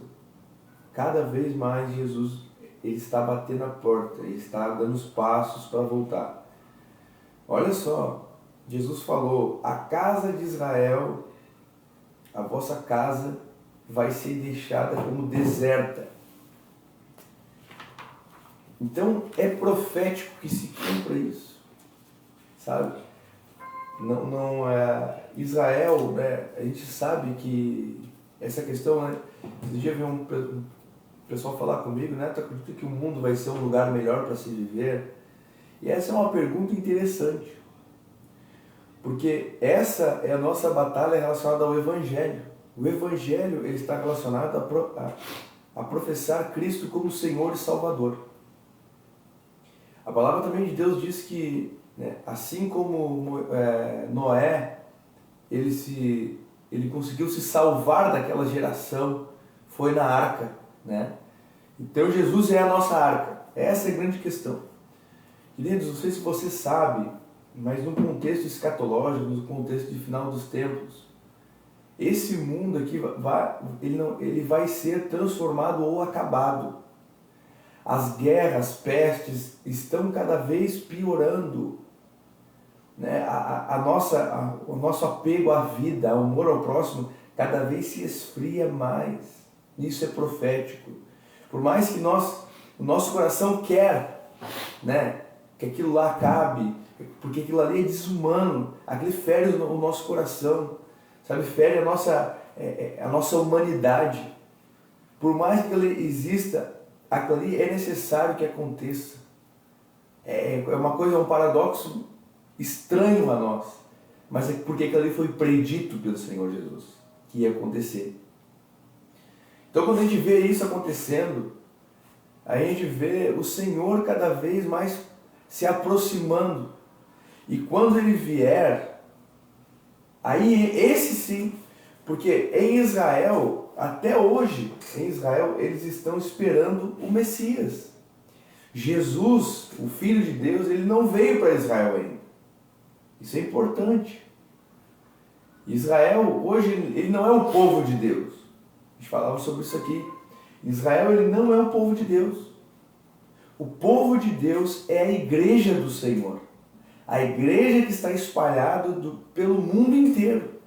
cada vez mais Jesus, ele está batendo a porta, ele está dando os passos para voltar. Olha só, Jesus falou: a casa de Israel, a vossa casa vai ser deixada como deserta. Então é profético que se cumpra isso, sabe? Não é Israel, né? A gente sabe que essa questão, né? Esse dia veio um pessoal falar comigo, né? Tu acredita que o mundo vai ser um lugar melhor para se viver? E essa é uma pergunta interessante, porque essa é a nossa batalha relacionada ao Evangelho. O Evangelho, ele está relacionado a professar Cristo como Senhor e Salvador. A palavra também de Deus diz que, né, assim como Noé, ele conseguiu se salvar daquela geração, foi na arca, né? Então Jesus é a nossa arca. Essa é a grande questão. Queridos, não sei se você sabe, mas no contexto escatológico, no contexto de final dos tempos, esse mundo aqui ele vai ser transformado ou acabado. As guerras, pestes estão cada vez piorando, né? O nosso apego à vida, o amor ao próximo, cada vez se esfria mais. Isso é profético. Por mais que o nosso coração quer, né, que aquilo lá acabe, porque aquilo ali é desumano, aquilo fere o nosso coração, sabe, fere a nossa humanidade. Por mais que ele exista, aquilo ali é necessário que aconteça. É uma coisa, é um paradoxo estranho a nós, mas é porque aquilo ali foi predito pelo Senhor Jesus, que ia acontecer. Então quando a gente vê isso acontecendo, a gente vê o Senhor cada vez mais se aproximando. E quando ele vier, aí esse sim, porque em Israel, até hoje, em Israel, eles estão esperando o Messias. Jesus, o Filho de Deus, ele não veio para Israel ainda. Isso é importante. Israel, hoje, ele não é o povo de Deus. A gente falava sobre isso aqui. Israel, ele não é o povo de Deus. O povo de Deus é a igreja do Senhor. A igreja que está espalhada pelo mundo inteiro.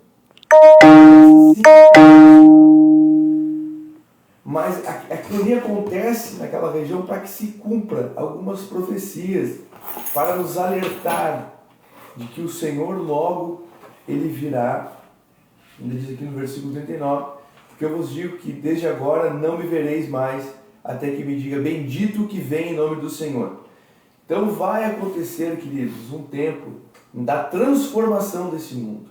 Mas aquilo ali acontece naquela região para que se cumpra algumas profecias, para nos alertar de que o Senhor logo ele virá. Ele diz aqui no versículo 39, porque eu vos digo que desde agora não me vereis mais, até que me diga, bendito que vem em nome do Senhor. Então vai acontecer, queridos, um tempo da transformação desse mundo.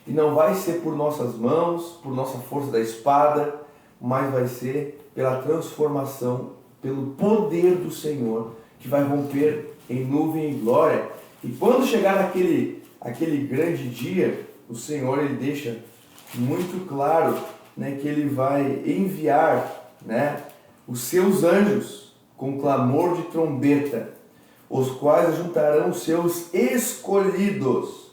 E não vai ser por nossas mãos, por nossa força da espada, mas vai ser pela transformação, pelo poder do Senhor, que vai romper em nuvem e glória. E quando chegar aquele grande dia, o Senhor ele deixa muito claro, né, que Ele vai enviar, né, os seus anjos com clamor de trombeta, os quais juntarão os seus escolhidos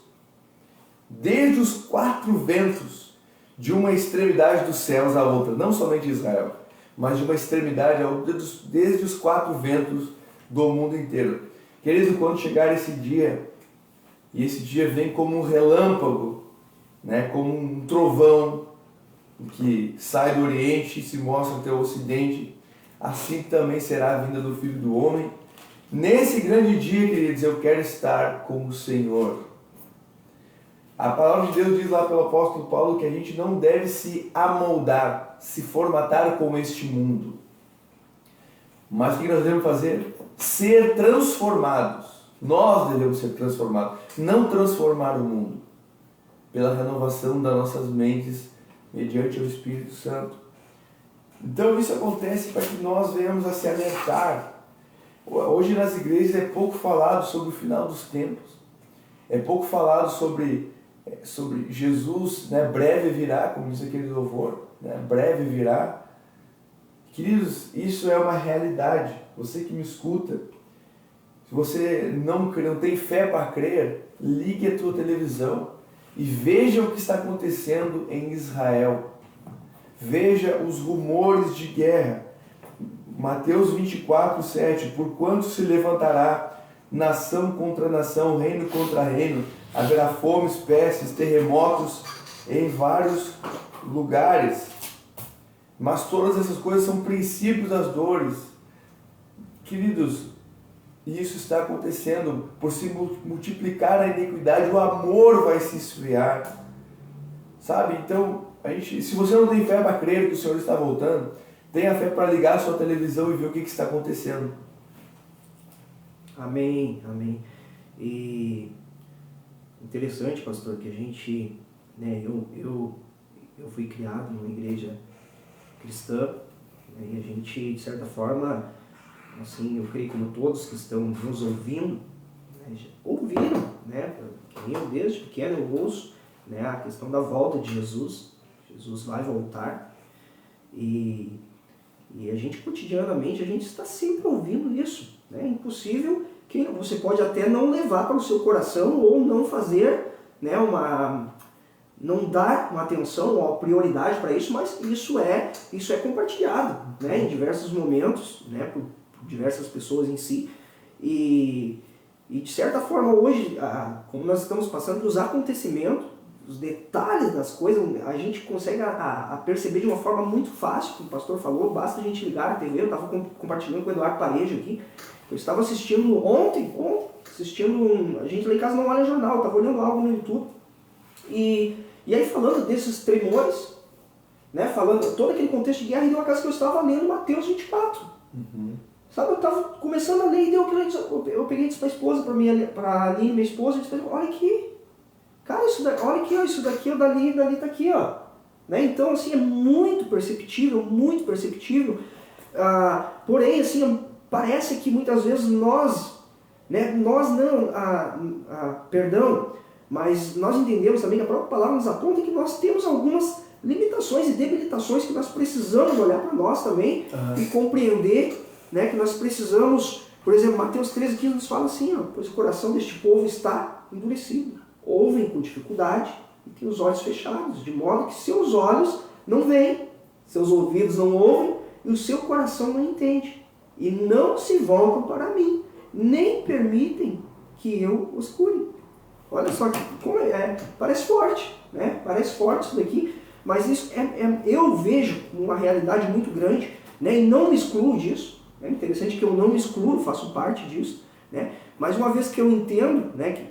desde os 4 ventos, de uma extremidade dos céus à outra, não somente Israel, mas de uma extremidade a outra, desde os 4 ventos do mundo inteiro. Querido, quando chegar esse dia, e esse dia vem como um relâmpago, né, como um trovão que sai do Oriente e se mostra até o Ocidente, assim também será a vinda do Filho do Homem. Nesse grande dia, queridos, eu quero estar com o Senhor. A palavra de Deus diz lá pelo apóstolo Paulo que a gente não deve se amoldar, se formatar com este mundo. Mas o que nós devemos fazer? Ser transformados. Nós devemos ser transformados. Não transformar o mundo. Pela renovação das nossas mentes, mediante o Espírito Santo. Então isso acontece para que nós venhamos a se alertar. Hoje nas igrejas é pouco falado sobre o final dos tempos. É pouco falado sobre Jesus, né? Breve virá, como diz aquele louvor, né? Breve virá. Queridos, isso é uma realidade. Você que me escuta, se você não tem fé para crer, ligue a tua televisão e veja o que está acontecendo em Israel. Veja os rumores de guerra. Mateus 24, 7. Porquanto se levantará nação contra nação, reino contra reino, haverá fomes, pestes, terremotos em vários lugares. Mas todas essas coisas são princípios das dores. Queridos, isso está acontecendo. Por se multiplicar a iniquidade, o amor vai se esfriar. Sabe? Então, se você não tem fé para crer que o Senhor está voltando, tenha fé para ligar a sua televisão e ver o que está acontecendo. Amém, amém. E interessante, pastor, que a gente, né, eu fui criado numa igreja cristã, né, e a gente, de certa forma, assim, eu creio como todos que estão nos ouvindo, né, ouviram, né, que eu desde pequeno eu ouço, né, a questão da volta de Jesus. Jesus vai voltar e a gente cotidianamente, a gente está sempre ouvindo isso, né? É impossível que você pode até não levar para o seu coração ou não fazer, né, não dar uma atenção ou uma prioridade para isso, mas isso é compartilhado, né, em diversos momentos, né, por diversas pessoas em si. E de certa forma hoje, como nós estamos passando dos acontecimentos, os detalhes das coisas, a gente consegue a perceber de uma forma muito fácil, como o pastor falou, basta a gente ligar a TV. Eu estava compartilhando com o Eduardo Parejo aqui, eu estava assistindo ontem, a gente lá em casa não olha jornal, eu estava olhando algo no YouTube, e aí falando desses tremores, né, falando todo aquele contexto de guerra, e deu uma casa que eu estava lendo Mateus 24. Sabe, eu estava começando a ler e eu peguei e disse para a esposa, para a Aline, minha esposa, e disse, olha aqui, cara, olha aqui, ó, isso daqui, ó, dali tá aqui, ó. Né? Então, assim, é muito perceptível, porém, assim, parece que muitas vezes mas nós entendemos também que a própria palavra nos aponta que nós temos algumas limitações e debilitações que nós precisamos olhar para nós também e compreender, né, que nós precisamos, por exemplo, Mateus 13,15 nos fala assim, ó, pois o coração deste povo está endurecido. Ouvem com dificuldade e têm os olhos fechados, de modo que seus olhos não veem, seus ouvidos não ouvem e o seu coração não entende. E não se voltam para mim, nem permitem que eu os cure. Olha só, parece forte, né? Parece forte isso daqui, mas isso eu vejo uma realidade muito grande, né? E não me excluo disso. É interessante que eu não me excluo, faço parte disso, né? Mas uma vez que eu entendo, né, que,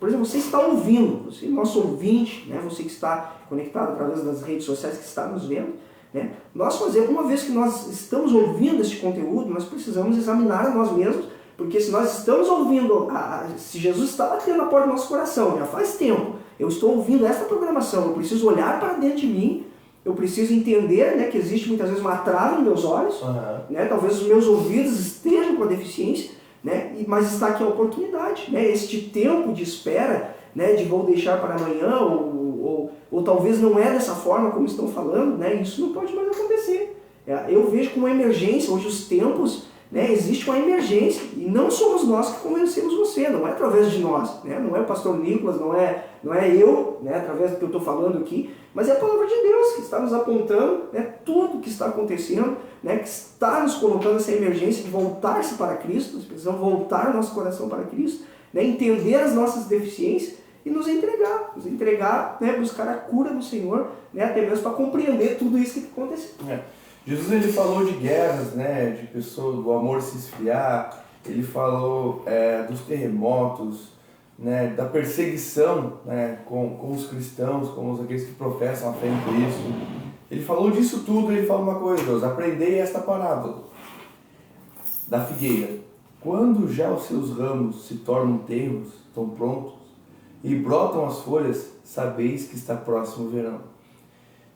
por exemplo, você está ouvindo, você, nosso ouvinte, né, você que está conectado através das redes sociais, que está nos vendo, né? Uma vez que nós estamos ouvindo esse conteúdo, nós precisamos examinar a nós mesmos, porque se nós estamos ouvindo, se Jesus está batendo na porta do nosso coração, já faz tempo, eu estou ouvindo essa programação, eu preciso olhar para dentro de mim, eu preciso entender, né, que existe muitas vezes uma trava nos meus olhos, né, talvez os meus ouvidos estejam com a deficiência, né, mas está aqui a oportunidade, né, este tempo de espera, né, de vou deixar para amanhã, ou talvez não é dessa forma como estão falando, né, isso não pode mais acontecer. Eu vejo como uma emergência, hoje os tempos, né, existe uma emergência, e não somos nós que convencemos você, não é através de nós, né, não é o pastor Nicolas, não é eu, né, através do que eu estou falando aqui, mas é a palavra de Deus que está nos apontando, né, tudo que está acontecendo, né, que está nos colocando essa emergência de voltar-se para Cristo. Nós precisamos voltar nosso coração para Cristo, né, entender as nossas deficiências e nos entregar, né, buscar a cura do Senhor, né, até mesmo para compreender tudo isso que aconteceu. Jesus ele falou de guerras, né, de pessoas, do amor se esfriar, ele falou dos terremotos, né, da perseguição, né, com os cristãos, com aqueles que professam a fé em Cristo. Ele falou disso tudo e ele fala uma coisa: Deus, aprendei esta parábola da figueira. Quando já os seus ramos se tornam tenros, estão prontos, e brotam as folhas, sabeis que está próximo o verão.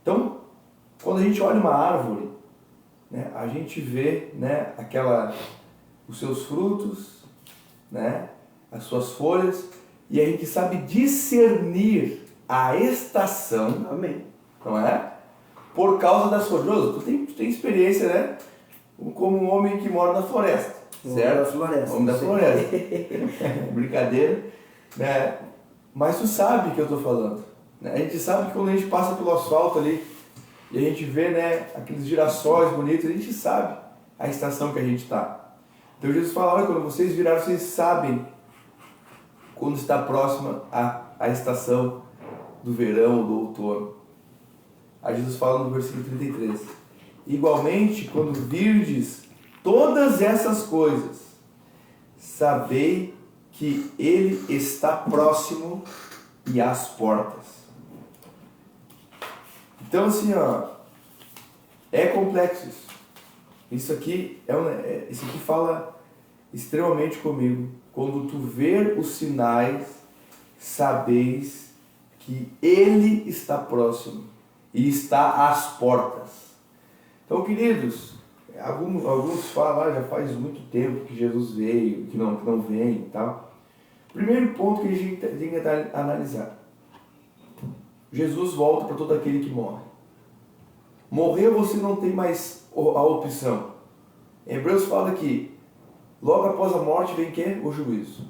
Então, quando a gente olha uma árvore, né, a gente vê, né, os seus frutos, né, as suas folhas, e a gente sabe discernir a estação. Amém. Não é? Por causa das folhas. Tu tem experiência, né? Como um homem que mora na floresta, certo? Homem da floresta. Brincadeira, né? Mas tu sabe o que eu estou falando, né? A gente sabe que quando a gente passa pelo asfalto ali e a gente vê, né, aqueles girassóis bonitos, a gente sabe a estação que a gente está. Então Jesus fala: olha, quando vocês viraram, vocês sabem quando está próxima a estação do verão ou do outono. Aí Jesus fala no versículo 33: igualmente, quando virdes todas essas coisas, sabei que ele está próximo e às portas. Então assim, é complexo isso. Isso aqui fala extremamente comigo. Quando tu ver os sinais, sabeis que ele está próximo e está às portas. Então, queridos, alguns falam: já faz muito tempo que Jesus veio, que não vem e tal. Primeiro ponto que a gente tem que analisar: Jesus volta para todo aquele que morre. Morreu, você não tem mais a opção. Hebreus fala que logo após a morte vem quê? O juízo.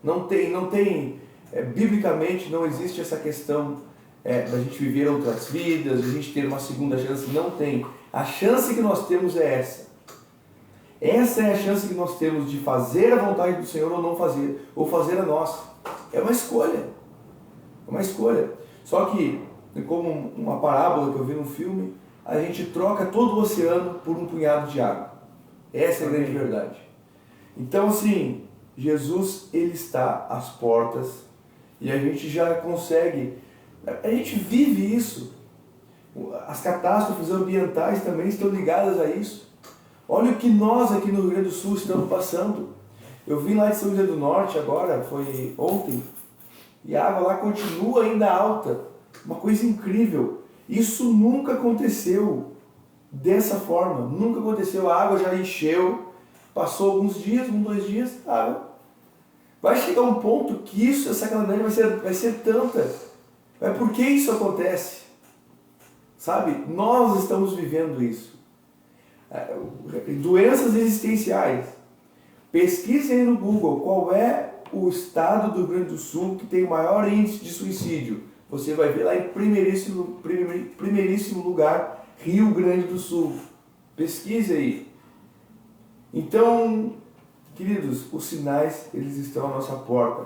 Não tem biblicamente não existe essa questão da gente viver outras vidas, da gente ter uma segunda chance. Não tem. A chance que nós temos é essa. Essa é a chance que nós temos de fazer a vontade do Senhor ou não fazer, ou fazer a nossa. É uma escolha. É uma escolha. Só que, como uma parábola que eu vi no filme, a gente troca todo o oceano por um punhado de água. Essa é a grande verdade. Então, assim, Jesus, ele está às portas e a gente já consegue, a gente vive isso. As catástrofes ambientais também estão ligadas a isso. Olha o que nós aqui no Rio Grande do Sul estamos passando. Eu vim lá de São José do Norte agora, foi ontem, e a água lá continua ainda alta. Uma coisa incrível. Isso nunca aconteceu dessa forma. Nunca aconteceu. A água já encheu. Passou alguns dias, 2 dias, água. Vai chegar um ponto que essa calamidade vai ser tanta. Mas por que isso acontece? Sabe? Nós estamos vivendo isso. Doenças existenciais. Pesquisem no Google qual é o estado do Rio Grande do Sul que tem o maior índice de suicídio. Você vai ver lá em primeiríssimo lugar, Rio Grande do Sul. Pesquise aí. Então, queridos, os sinais, eles estão à nossa porta.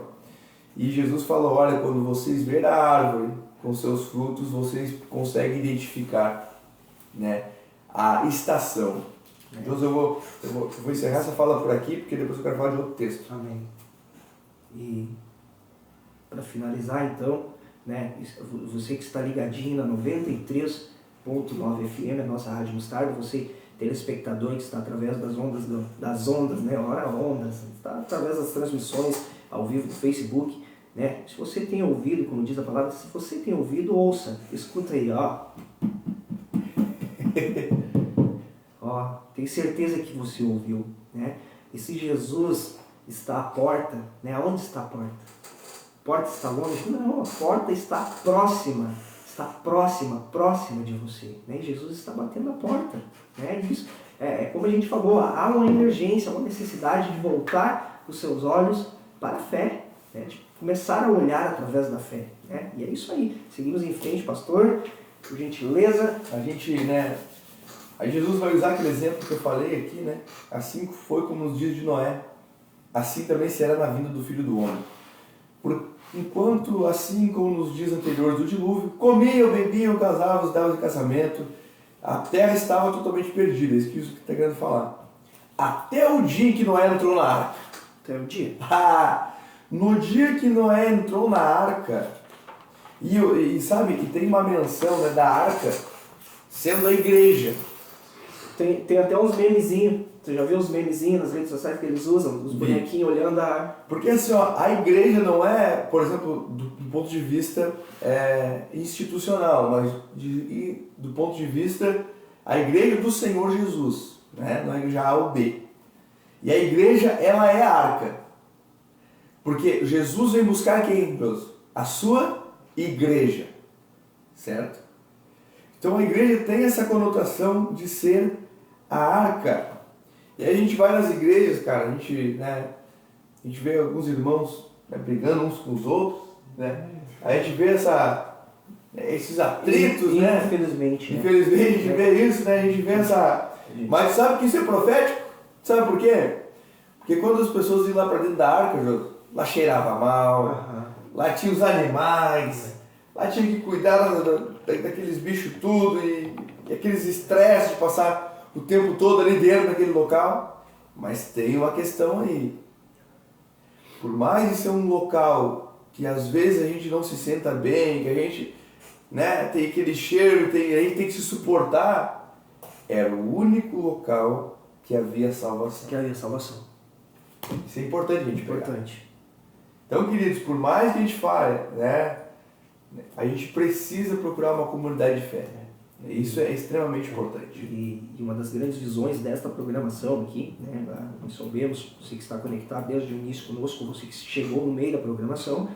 E Jesus falou: olha, quando vocês verem a árvore com seus frutos, vocês conseguem identificar, né, a estação. Então eu vou encerrar essa fala por aqui, porque depois eu quero falar de outro texto. Amém. E para finalizar então, né, você que está ligadinho na 93, FM, a nossa Rádio Mostarda. Você, telespectador que está através das ondas, né? Ora ondas, está através das transmissões ao vivo do Facebook, né? Se você tem ouvido, como diz a palavra, se você tem ouvido, ouça, escuta aí, ó. Ó, tenho certeza que você ouviu, né? E se Jesus está à porta, né? Onde está a porta? A porta está longe? Não, a porta está próxima de você, né? Jesus está batendo a porta, né? Isso, como a gente falou, há uma emergência, uma necessidade de voltar os seus olhos para a fé, né? De começar a olhar através da fé, né? E é isso aí. Seguimos em frente, pastor, por gentileza. A gente, né? Aí Jesus vai usar aquele exemplo que eu falei aqui, né? Assim foi como nos dias de Noé, assim também será na vinda do Filho do Homem. Enquanto, assim como nos dias anteriores do dilúvio, comiam, bebiam, casavam, se davam em casamento, a terra estava totalmente perdida. É isso que está querendo falar. Até o dia em que Noé entrou na arca. Até o dia? No dia que Noé entrou na arca, e sabe, e tem uma menção, né, da arca sendo a igreja. Tem até uns memezinhos. Você já viu os memezinhos nas redes sociais que eles usam? Os bonequinhos olhando a... Porque assim, ó, a igreja não é, por exemplo, do ponto de vista institucional, mas do ponto de vista, a igreja do Senhor Jesus, né? Não é a igreja A ou B. E a igreja, ela é a arca. Porque Jesus vem buscar quem, Deus? A sua igreja. Certo? Então a igreja tem essa conotação de ser a arca. E aí a gente vai nas igrejas, cara, a gente vê alguns irmãos, né, brigando uns com os outros, né? Aí a gente vê esses atritos, né? Infelizmente. Infelizmente a gente vê isso, né? A gente vê essa... Mas sabe que isso é profético? Sabe por quê? Porque quando as pessoas iam lá para dentro da arca, lá cheirava mal, lá tinha os animais, lá tinha que cuidar daqueles bichos tudo e aqueles estresses de passar o tempo todo ali dentro daquele local. Mas tem uma questão aí. Por mais de ser um local que às vezes a gente não se senta bem, que a gente, né, tem aquele cheiro, a gente tem que se suportar, era o único local que havia salvação. Isso é importante a gente pegar. Então, queridos, por mais que a gente fale, né, a gente precisa procurar uma comunidade de fé. Isso é extremamente importante. E uma das grandes visões desta programação aqui, né, nós sabemos, você que está conectado desde o início conosco, você que chegou no meio da programação,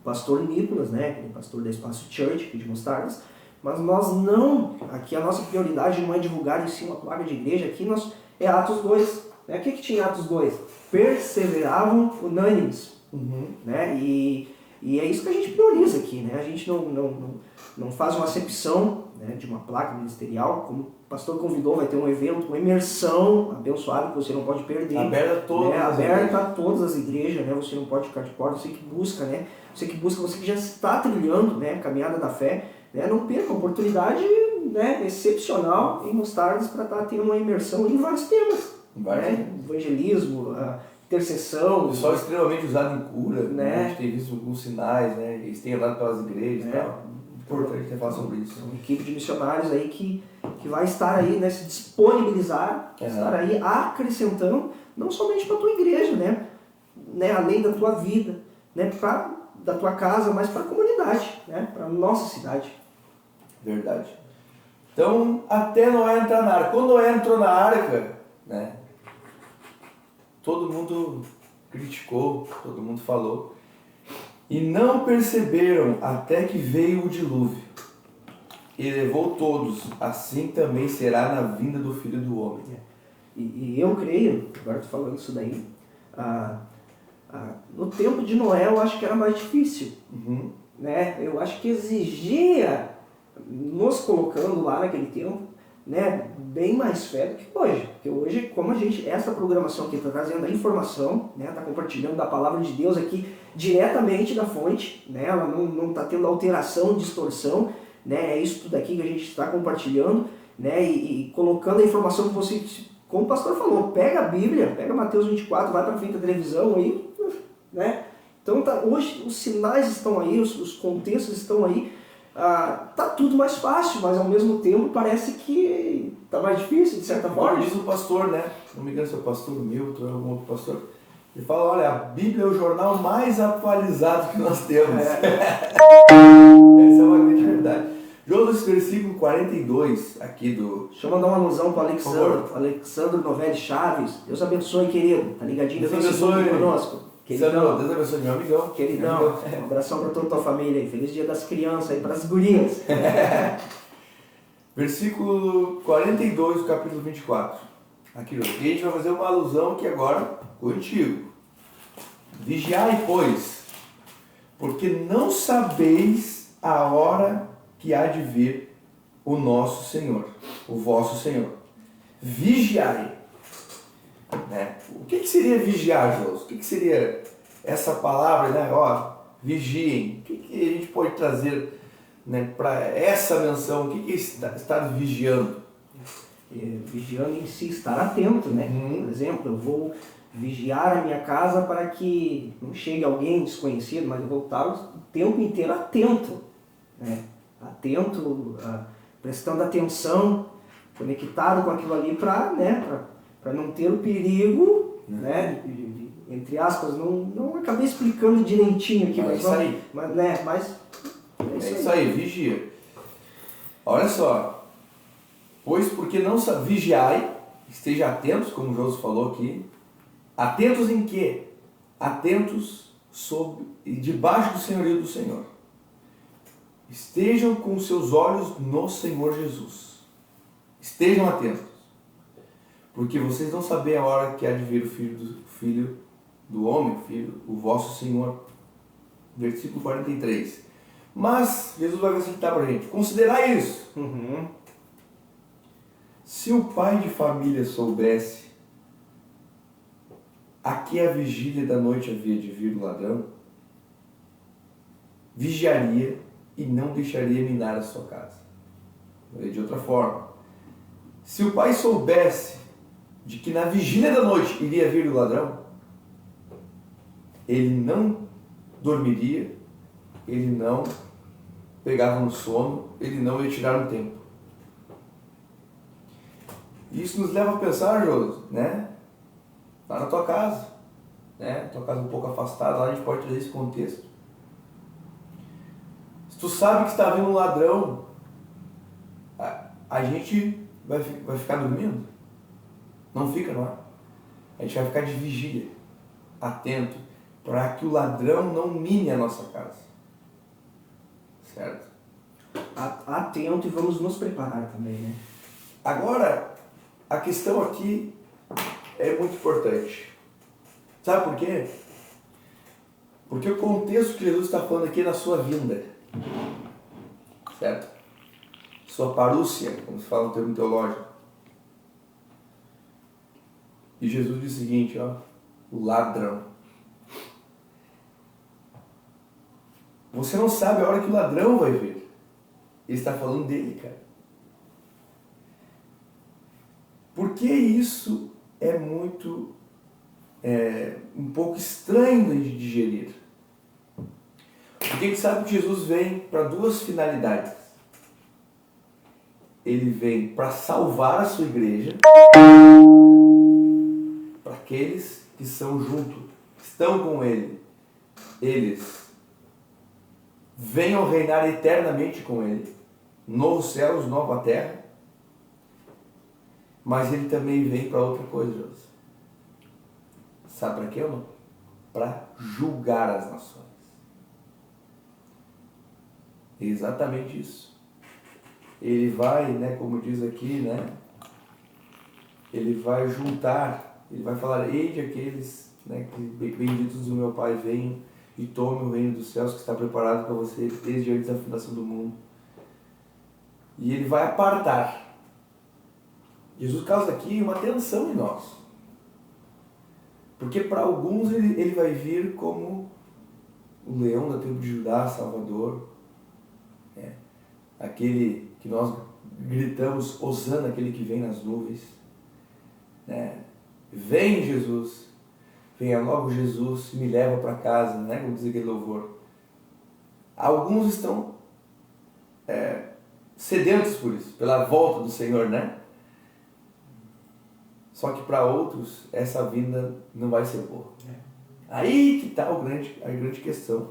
o pastor Nicolas, né, o pastor da Espaço Church, aqui de Mostardas, mas nós não, aqui a nossa prioridade não é divulgar em si uma placa de igreja, aqui é Atos 2. Né? O que tinha em Atos 2? Perseveravam unânimes. Né? E é isso que a gente prioriza aqui, né? A gente não faz uma acepção, né, de uma placa ministerial, como o pastor convidou, vai ter um evento, uma imersão abençoada que você não pode perder. Aberta a todas as igrejas, né? Você não pode ficar de fora, você que busca, você que já está trilhando, né, a caminhada da fé, né? Não perca a oportunidade, né, excepcional em Mostardas para estar tendo uma imersão em vários temas. Né? Evangelismo, intercessão. O pessoal extremamente usado em cura, né? A gente tem visto alguns sinais, né? Eles têm andado pelas igrejas e tal. Importante ter falar sobre isso. Uma equipe de missionários aí que vai estar aí, né, se disponibilizar, estar aí acrescentando, não somente para a tua igreja, né, além da tua vida, né, da tua casa, mas para a comunidade, né, para a nossa cidade. Verdade. Então, até Noé entrar na arca. Quando Noé entrou na arca, né, todo mundo criticou, todo mundo falou. E não perceberam até que veio o dilúvio. E levou todos. Assim também será na vinda do Filho do Homem. E eu creio, agora estou falando isso daí, no tempo de Noé eu acho que era mais difícil. Né? Eu acho que exigia, nos colocando lá naquele tempo, né, bem mais fé do que hoje. Porque hoje, como essa programação aqui está trazendo a informação, né, está compartilhando da palavra de Deus aqui diretamente da fonte, né, ela não está tendo alteração, distorção, né, é isso tudo aqui que a gente está compartilhando, né, e colocando a informação que você, como o pastor falou, pega a Bíblia, pega Mateus 24, vai para frente da televisão aí, né. Então hoje os sinais estão aí, os contextos estão aí, tá tudo mais fácil, mas ao mesmo tempo parece que tá mais difícil, de certa Como forma. diz o pastor, né? Não me engano se é o pastor Milton ou algum outro pastor. Ele fala, olha, a Bíblia é o jornal mais atualizado que nós temos. Essa é uma grande verdade. João, esse versículo 42 aqui do... Deixa eu mandar uma alusão para o Por favor. Alexandre Novelli Chaves. Deus abençoe, querido. Tá ligadinho? Deus Nesse abençoe. estudo conosco. Sandro, Queridão. Deus abençoe, meu amigão. Queridão. Um abração para toda a tua família aí. Feliz dia das crianças aí, para as gurias. Versículo 42 do capítulo 24. Aqui, e a gente vai fazer uma alusão aqui agora contigo. Vigiai, pois, porque não sabeis a hora que há de vir o nosso Senhor, o vosso Senhor. Vigiai. Né? O que seria vigiar, Jôs? O que seria essa palavra, né? Ó, vigiem. O que a gente pode trazer, né, para essa menção? O que é estar vigiando? Vigiando em si, estar atento, né? Uhum. Por exemplo, eu vou vigiar a minha casa para que não chegue alguém desconhecido, mas eu vou estar o tempo inteiro atento, né? Atento, prestando atenção, conectado com aquilo ali para, né, para não ter o perigo, né, entre aspas, não acabei explicando direitinho aqui, É isso aí. Mas É isso aí, vigia. Olha só. Pois porque não vigiai, esteja atentos, como o Josu falou aqui. Atentos em quê? Atentos debaixo do senhorio do Senhor. Estejam com seus olhos no Senhor Jesus. Estejam atentos. Porque vocês não sabem a hora que há de vir o filho do homem, o vosso Senhor. Versículo 43. Mas, Jesus vai acrescentar para a gente, considerai isso. Uhum. Se o pai de família soubesse a que a vigília da noite havia de vir o ladrão, vigiaria e não deixaria minar a sua casa. De outra forma, se o pai soubesse de que na vigília da noite iria vir o ladrão, ele não dormiria, ele não pegava no sono, ele não ia tirar um tempo. Isso nos leva a pensar, Josi, né? Lá na tua casa, né? Tua casa um pouco afastada, lá a gente pode trazer esse contexto. Se tu sabe que está vindo um ladrão, a gente vai ficar dormindo? Não fica, não é? A gente vai ficar de vigília, atento, para que o ladrão não mine a nossa casa. Certo? Atento, e vamos nos preparar também, né? Agora, a questão aqui é muito importante. Sabe por quê? Porque o contexto que Jesus está falando aqui é na sua vinda. Certo? Sua parúcia, como se fala no termo teológico. E Jesus diz o seguinte, ó, o ladrão. Você não sabe a hora que o ladrão vai vir. Ele está falando dele, cara. Por que isso é muito, um pouco estranho de digerir? Porque a gente sabe que Jesus vem para duas finalidades. Ele vem para salvar a sua igreja, para aqueles que são junto, que estão com ele, eles venham reinar eternamente com ele, novos céus, nova terra. Mas ele também vem para outra coisa, José. Sabe para quê ou não? Para julgar as nações. É exatamente isso. Ele vai, né, como diz aqui, né? Ele vai juntar, ele vai falar, eis aqueles, né, que benditos do meu Pai venham e tomem o reino dos céus que está preparado para você desde antes da fundação do mundo. E ele vai apartar. Jesus causa aqui uma tensão em nós. Porque para alguns ele vai vir como o leão da tribo de Judá, Salvador. Aquele que nós gritamos, Hosana, aquele que vem nas nuvens. Vem Jesus, venha logo Jesus, me leva para casa, né? Como diz aquele louvor. Alguns estão sedentos por isso, pela volta do Senhor, né? Só que para outros, essa vinda não vai ser boa. Aí que está a grande questão.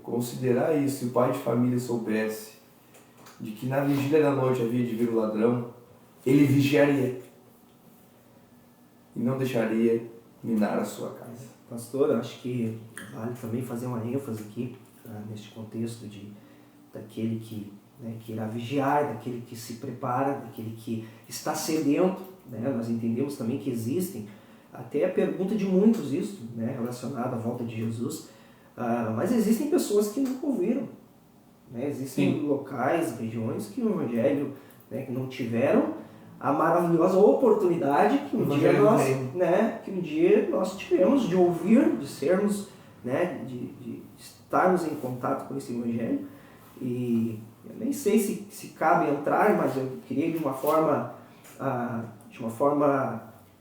Considerar isso, se o pai de família soubesse de que na vigília da noite havia de vir o ladrão, ele vigiaria e não deixaria minar a sua casa. Pastor, acho que vale também fazer uma ênfase aqui, neste contexto daquele que, que irá vigiar, daquele que se prepara, daquele que está sedento, né? Nós entendemos também que existem, até a pergunta de muitos isso, né, relacionada à volta de Jesus, mas existem pessoas que nunca ouviram, né? Existem locais, regiões que o Evangelho, né, que não tiveram a maravilhosa oportunidade que um dia nós tivemos de ouvir, de sermos, né, de estarmos em contato com esse Evangelho. E eu nem sei se cabe entrar, mas eu queria de uma forma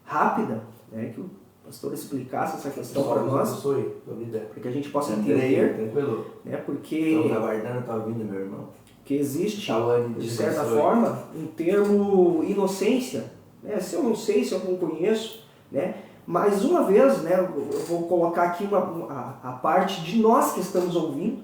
rápida, né, que o pastor explicasse essa questão para nós, para que a gente possa entender, tranquilo. né, porque Estamos aguardando a tua vinda, meu irmão. Que existe, de certa forma, um termo inocência, né? Se eu não sei, se eu não conheço, né? Mais uma vez, né, eu vou colocar aqui a parte de nós que estamos ouvindo,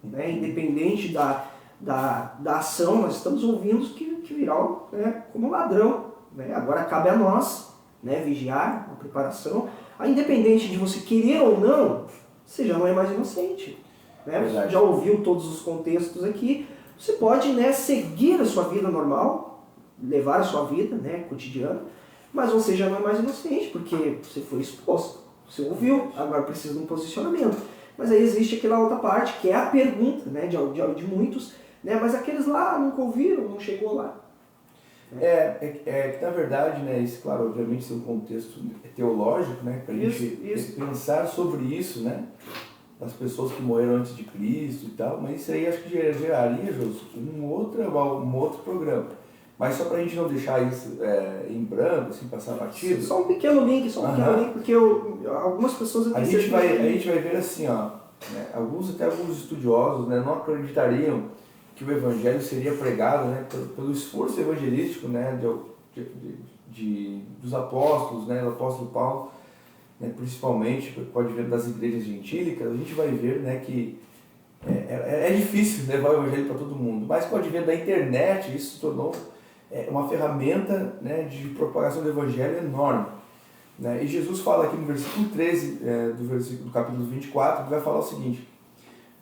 né? Independente da ação, nós estamos ouvindo que virá, né, como ladrão, né? Agora cabe a nós, né, vigiar a preparação, independente de você querer ou não, você já não é mais inocente, né? Você já ouviu todos os contextos aqui. Você pode, né, seguir a sua vida normal, levar a sua vida, né, cotidiana, mas você já não é mais inocente, porque você foi exposto, você ouviu, agora precisa de um posicionamento. Mas aí existe aquela outra parte, que é a pergunta, né, de muitos, né, mas aqueles lá nunca ouviram, não chegou lá. Que na verdade, né, isso, claro, obviamente tem um contexto teológico, né, para a gente pensar sobre isso, né, das pessoas que morreram antes de Cristo e tal, mas isso aí acho que geraria, Jô, um outro programa. Mas só para a gente não deixar isso em branco, assim, passar batido. Só um pequeno link, porque algumas pessoas... A gente vai ver assim, ó, né, alguns estudiosos, né, não acreditariam que o Evangelho seria pregado, né, pelo esforço evangelístico, né, dos apóstolos, né, do apóstolo Paulo, né, principalmente, pode ver das igrejas gentílicas, a gente vai ver, né, que é difícil levar o Evangelho para todo mundo, mas pode ver da internet, isso se tornou uma ferramenta, né, de propagação do Evangelho enorme. Né? E Jesus fala aqui no versículo 13 do capítulo 24, que vai falar o seguinte: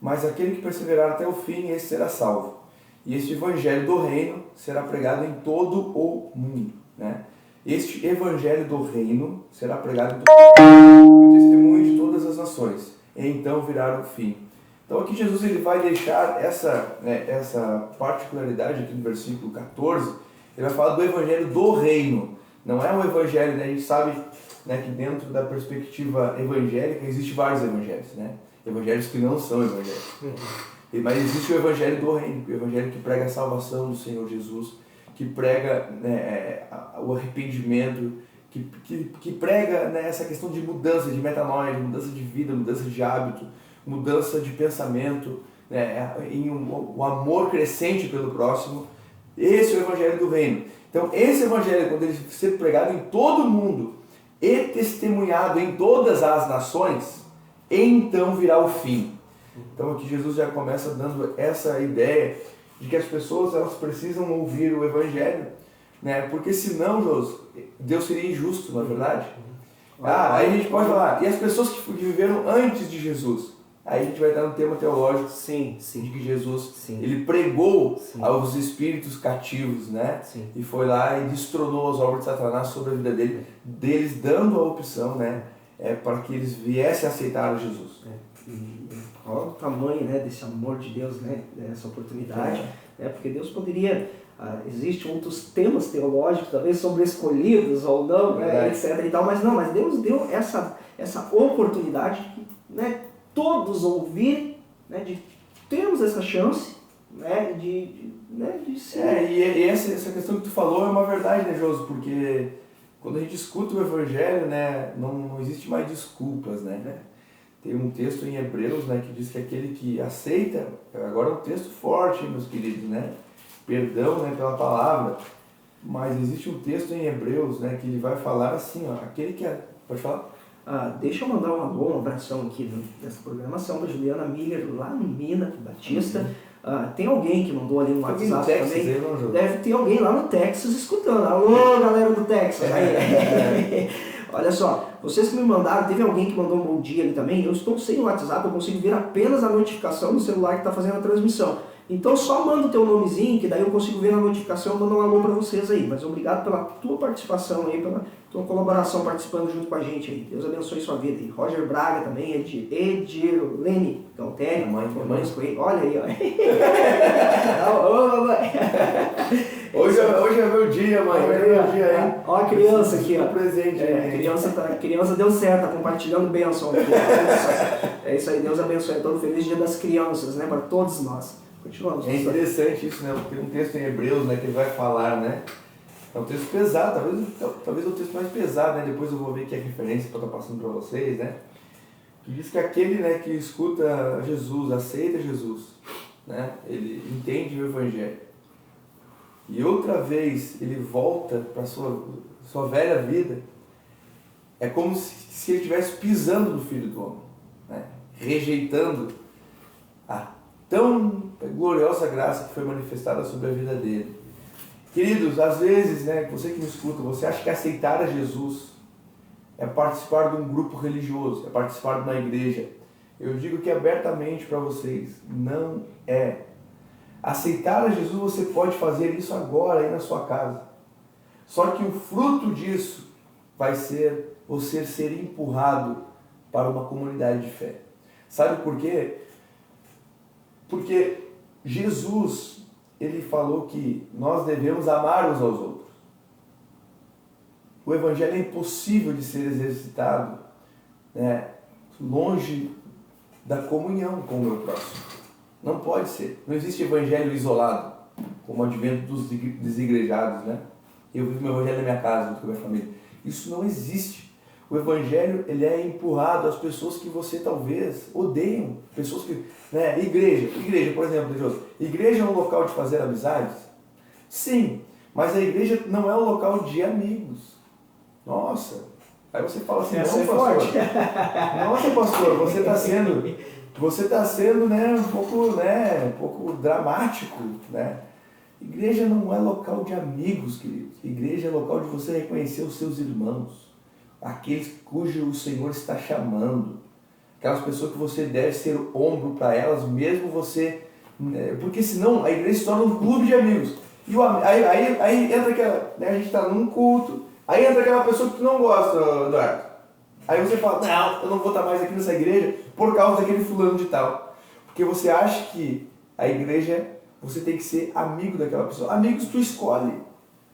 mas aquele que perseverar até o fim, esse será salvo. E este Evangelho do Reino será pregado em todo o mundo. Né? Este Evangelho do Reino será pregado em todo o mundo, e o testemunho de todas as nações. E então virá o fim. Então aqui Jesus ele vai deixar essa particularidade aqui no versículo 14. Ele vai falar do Evangelho do Reino. Não é um Evangelho, né? A gente sabe, né, que dentro da perspectiva evangélica existe vários evangelhos, né? Evangelhos que não são evangelhos. Mas existe o Evangelho do Reino, o Evangelho que prega a salvação do Senhor Jesus, que prega, né, o arrependimento, que prega, né, essa questão de mudança, de metanoia, de mudança de vida, mudança de hábito, mudança de pensamento, né, em um amor crescente pelo próximo. Esse é o Evangelho do Reino. Então, esse Evangelho, quando ele ser pregado em todo o mundo e testemunhado em todas as nações, então virá o fim. Então, aqui Jesus já começa dando essa ideia de que as pessoas elas precisam ouvir o Evangelho, né? Porque senão, Deus seria injusto, não é verdade? Aí a gente pode falar, e as pessoas que viveram antes de Jesus? Aí a gente vai dar um tema teológico de que Jesus ele pregou aos espíritos cativos, né? E foi lá e destronou as obras de Satanás sobre a vida deles, dando a opção, né, para que eles viessem a aceitar Jesus. Olha o tamanho, né, desse amor de Deus, né, dessa oportunidade, né, porque Deus poderia, existem outros temas teológicos, talvez sobre escolhidos ou não, né, etc. e tal, mas Deus deu essa oportunidade de, né, todos ouvirem, né, de termos essa chance, né, de ser. E essa questão que tu falou é uma verdade, né, Josi? Porque quando a gente escuta o Evangelho, né, não existe mais desculpas, né? Tem um texto em Hebreus, né, que diz que aquele que aceita, agora é um texto forte, meus queridos, né? perdão, né, pela palavra, mas existe um texto em Hebreus, né, que ele vai falar assim, ó, aquele que é... Pode falar? Deixa eu mandar um alô, uma abração aqui dessa programação para Juliana Miller, lá no Mina Batista. Tem alguém que mandou ali no WhatsApp também. Deve ter alguém lá no Texas escutando. Alô, galera do Texas. Aí. Olha só, vocês que me mandaram, teve alguém que mandou um bom dia ali também. Eu estou sem o WhatsApp, eu consigo ver apenas a notificação no celular que está fazendo a transmissão. Então só manda o teu nomezinho, que daí eu consigo ver na notificação e mandar um alô para vocês aí. Mas obrigado pela tua participação aí, pela tua colaboração participando junto com a gente aí. Deus abençoe sua vida aí. Roger Braga também, Edirlene Galtério, mãe, olha aí, ó. Hoje é meu dia, mãe. Hoje é meu dia, hein? Ó a criança aqui, ó. Presente, a criança deu certo, tá compartilhando bênção aqui. É isso aí, Deus abençoe. Todo feliz dia das crianças, né? Para todos nós. Continuamos. É interessante isso, né? Porque um texto em Hebreus, né, que ele vai falar, né? É um texto pesado, talvez o texto mais pesado, né? Depois eu vou ver que é referência para estar passando para vocês, né? Que diz que aquele, né, que escuta Jesus, aceita Jesus, né? Ele entende o Evangelho. E outra vez ele volta para sua velha vida, é como se ele estivesse pisando no Filho do Homem, né? Rejeitando a tão gloriosa graça que foi manifestada sobre a vida dele. Queridos, às vezes, né, você que me escuta, você acha que aceitar a Jesus é participar de um grupo religioso, é participar de uma igreja. Eu digo que abertamente para vocês, não é. Aceitar a Jesus você pode fazer isso agora aí na sua casa. Só que o fruto disso vai ser você ser empurrado para uma comunidade de fé. Sabe por quê? Porque Jesus, ele falou que nós devemos amar uns aos outros. O Evangelho é impossível de ser exercitado, né, longe da comunhão com o meu próximo. Não pode ser. Não existe Evangelho isolado, como o advento dos desigrejados, né? Eu vivo meu Evangelho na minha casa, junto com a minha família. Isso não existe. O Evangelho, ele é empurrado às pessoas que você talvez odeiam. Pessoas que... né? Igreja, por exemplo, igreja é um local de fazer amizades? Sim, mas a igreja não é um local de amigos. Nossa, aí você fala assim, não, pastor. Nossa, pastor, você está sendo, né, um pouco dramático, né? Igreja não é local de amigos, queridos. Igreja é local de você reconhecer os seus irmãos, aqueles cujo o Senhor está chamando, aquelas pessoas que você deve ser ombro para elas, mesmo você, porque senão a igreja se torna um clube de amigos. E aí entra aquela, né, a gente está num culto, aí entra aquela pessoa que tu não gosta, Eduardo. Aí você fala, não, eu não vou estar mais aqui nessa igreja por causa daquele fulano de tal. Porque você acha que a igreja, você tem que ser amigo daquela pessoa. Amigos tu escolhe.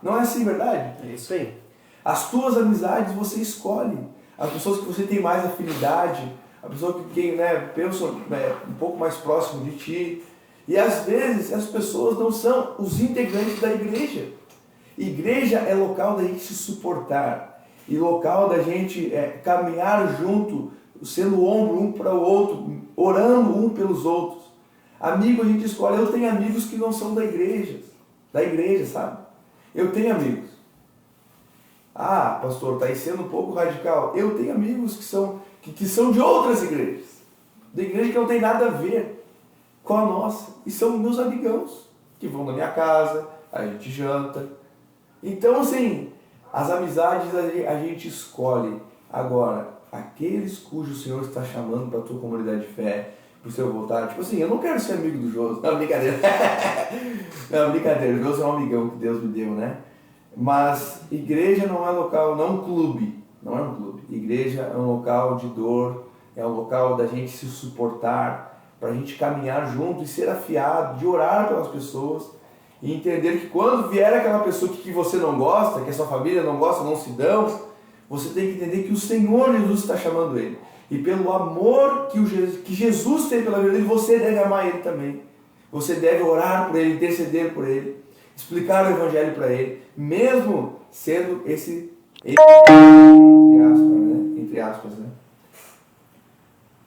Não é assim, verdade? É isso aí. As tuas amizades você escolhe. As pessoas que você tem mais afinidade, a pessoa que pensa um pouco mais próximo de ti. E às vezes as pessoas não são os integrantes da igreja. Igreja é local da gente se suportar. E local da gente caminhar junto, sendo ombro um para o outro, orando um pelos outros. Amigo a gente escolhe. Eu tenho amigos que não são da igreja, sabe? Eu tenho amigos. Ah, pastor, está aí sendo um pouco radical. Eu tenho amigos que são de outras igrejas. Da igreja que não tem nada a ver com a nossa. E são meus amigãos, que vão na minha casa, a gente janta. Então, assim, as amizades a gente escolhe. Agora, aqueles cujo o Senhor está chamando para a tua comunidade de fé, para o seu voltar, tipo assim, eu não quero ser amigo do Josi. Não, brincadeira. Não, brincadeira. O Josi é um amigão que Deus me deu, né? Mas igreja não é local, não é um clube. Não é um clube. Igreja é um local de dor, é um local da gente se suportar, para a gente caminhar junto e ser afiado, de orar pelas pessoas e entender que quando vier aquela pessoa que você não gosta, que a sua família não gosta, não se dão, você tem que entender que o Senhor Jesus está chamando ele. E pelo amor que Jesus tem pela vida dele, você deve amar ele também. Você deve orar por ele, interceder por ele, explicar o Evangelho para ele, mesmo sendo esse entre aspas, né?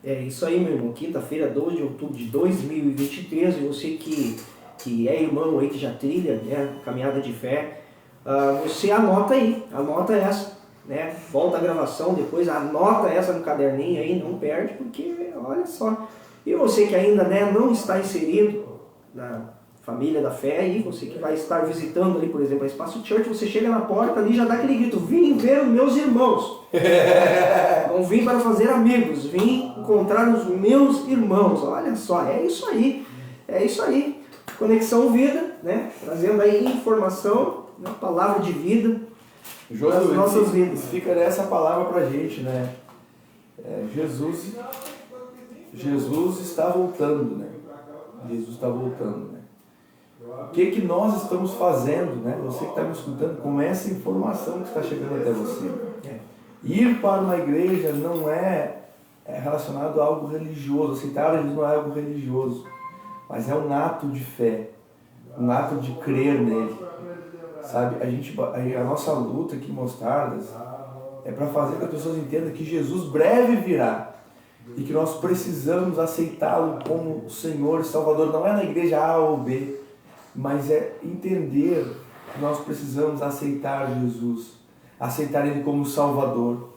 É isso aí, meu irmão. Quinta-feira, 12 de outubro de 2023. E você que que é irmão aí, que já trilha, né, caminhada de fé, você anota aí, anota essa, né? Volta a gravação depois, anota essa no caderninho aí, não perde, porque olha só. E você que ainda, né, não está inserido na família da fé aí, você que vai estar visitando ali, por exemplo, a Espaço Church, você chega na porta ali e já dá aquele grito: vim ver os meus irmãos. Não vim para fazer amigos, vim encontrar os meus irmãos. Olha só, é isso aí. É isso aí. Conexão Vida, né? Trazendo aí informação, né? Palavra de vida das nossas vidas. Fica nessa palavra pra gente, né? Jesus está voltando, né? Jesus está voltando, né? O que nós estamos fazendo, né? Você que está me escutando, com essa informação que está chegando até você. Ir para uma igreja não é relacionado a algo religioso. Aceitar Jesus não é algo religioso, mas é um ato de fé, um ato de crer nele. Sabe, a nossa luta aqui em Mostardas é para fazer com que as pessoas entendam que Jesus breve virá e que nós precisamos aceitá-lo como Senhor e Salvador. Não é na igreja A ou B, mas é entender que nós precisamos aceitar Jesus, aceitar Ele como Salvador,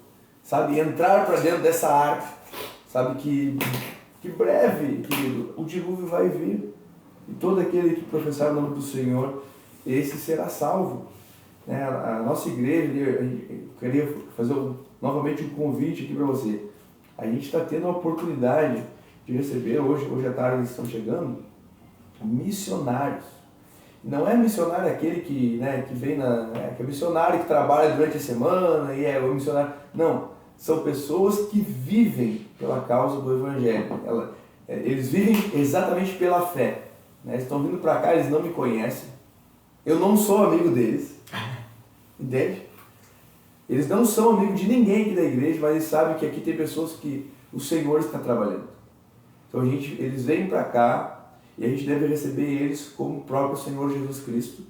sabe, entrar para dentro dessa arca, sabe, que breve, querido, o dilúvio vai vir e todo aquele que professar o nome do Senhor, esse será salvo, né? A nossa igreja, eu queria fazer novamente um convite aqui para você. A gente está tendo a oportunidade de receber, hoje à tarde eles estão chegando, missionários. Não é missionário aquele que, né, que vem que é missionário que trabalha durante a semana e é o missionário. Não, são pessoas que vivem pela causa do Evangelho. Eles vivem exatamente pela fé, né? Eles estão vindo para cá, eles não me conhecem. Eu não sou amigo deles, entende? Eles não são amigos de ninguém aqui da igreja, mas eles sabem que aqui tem pessoas que o Senhor está trabalhando. Então eles vêm para cá e a gente deve receber eles como o próprio Senhor Jesus Cristo,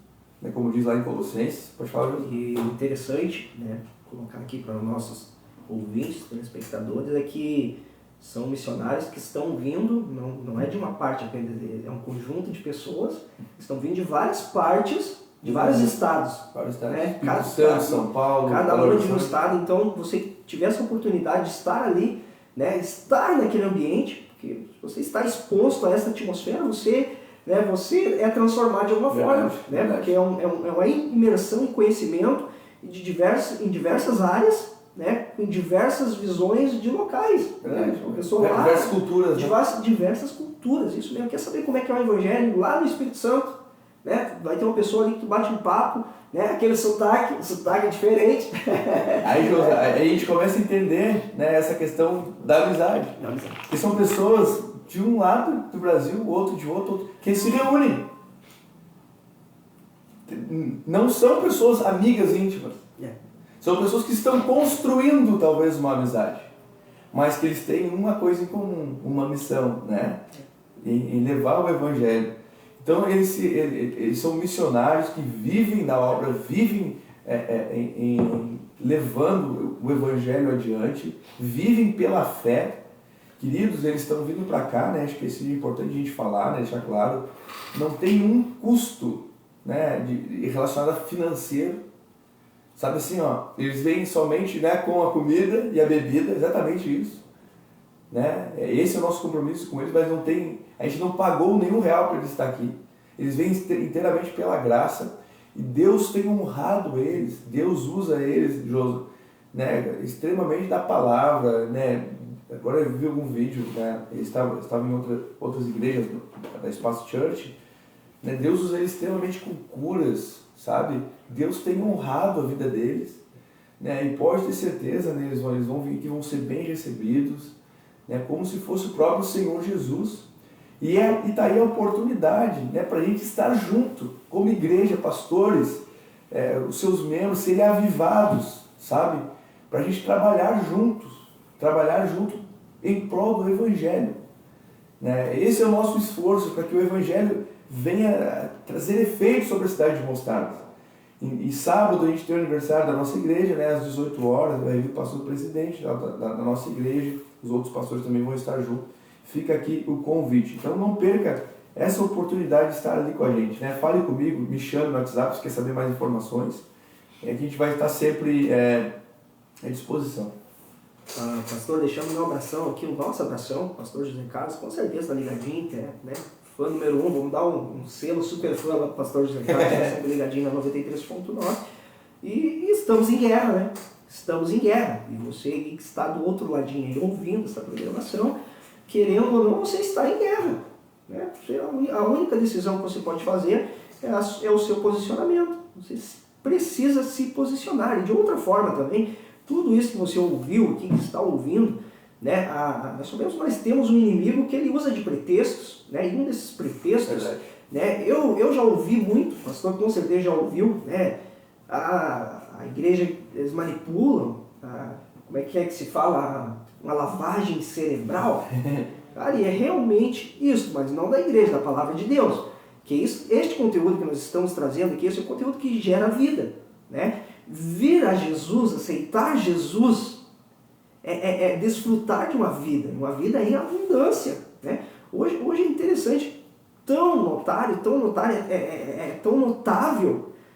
né? Como diz lá em Colossenses. Pode falar, Jesus? E interessante, né, colocar aqui para os nossos ouvintes, telespectadores, é que são missionários que estão vindo, não é de uma parte apenas, é um conjunto de pessoas que estão vindo de várias partes, de vários estados. Vários estados, né? São Paulo, cada um de um estado. Então, você tiver essa oportunidade de estar ali, né, estar naquele ambiente, porque se você está exposto a essa atmosfera, você é transformado de alguma forma, né? Porque é uma imersão em conhecimento em diversas áreas, né, com diversas visões de locais. Né? Diversas culturas. Diversas culturas, isso mesmo. Quer saber como é que é o Evangelho lá no Espírito Santo? Né? Vai ter uma pessoa ali que bate um papo, né? Aquele sotaque diferente. Aí a gente começa a entender, né, essa questão da amizade. Que são pessoas de um lado do Brasil, outro de outro, que se reúnem. Não são pessoas amigas íntimas. São pessoas que estão construindo talvez uma amizade, mas que eles têm uma coisa em comum, uma missão, né? Em levar o Evangelho. Então eles são missionários que vivem da obra, vivem levando o Evangelho adiante, vivem pela fé. Queridos, eles estão vindo para cá, né? Acho que isso é importante a gente falar, né? Deixar claro, não tem um custo, né, relacionado a financeiro. Sabe assim, ó, eles vêm somente, né, com a comida e a bebida, exatamente isso. Né? Esse é o nosso compromisso com eles, mas a gente não pagou nenhum real para eles estar aqui. Eles vêm inteiramente pela graça e Deus tem honrado eles, Deus usa eles, né, extremamente da palavra. Né? Agora eu vi algum vídeo, né, eles estavam em outras igrejas da Espaço Church, né? Deus usa eles extremamente com curas, sabe? Deus tem honrado a vida deles, né? E pode ter certeza, né, eles vão vir aqui, vão ser bem recebidos, né, como se fosse o próprio Senhor Jesus. E está aí a oportunidade, né, para a gente estar junto, como igreja, pastores, os seus membros serem avivados, sabe? Para a gente trabalhar junto em prol do Evangelho. Né?Esse é o nosso esforço para que o Evangelho venha trazer efeito sobre a cidade de Mostardas. E sábado a gente tem o aniversário da nossa igreja, né, às 18 horas, vai vir o pastor presidente da nossa igreja, os outros pastores também vão estar juntos. Fica aqui o convite. Então não perca essa oportunidade de estar ali com a gente, né? Fale comigo, me chame no WhatsApp se quer saber mais informações. E a gente vai estar sempre à disposição. Pastor, deixamos meu abração aqui, o nosso abração, pastor José Carlos, com certeza está ligadinho, né? Fã número 1, vamos dar um selo super fã lá pro pastor José Carlos, sempre ligadinho na 93.9. E estamos em guerra, né? Estamos em guerra. E você que está do outro ladinho aí ouvindo essa programação, querendo ou não, você está em guerra. Né? A única decisão que você pode fazer é o seu posicionamento. Você precisa se posicionar. E de outra forma também, tudo isso que você ouviu aqui, que está ouvindo, né? Nós temos um inimigo que ele usa de pretextos, né? E um desses pretextos, né? Eu já ouvi muito, o pastor com certeza já ouviu, né? A igreja, eles manipulam, como é que se fala? Uma lavagem cerebral. Cara, e é realmente isso, mas não da igreja, da palavra de Deus. Que este conteúdo que nós estamos trazendo aqui, esse é o conteúdo que gera vida, né? Vir a Jesus, aceitar Jesus, é desfrutar de uma vida em abundância, né? Hoje é interessante, tão notável,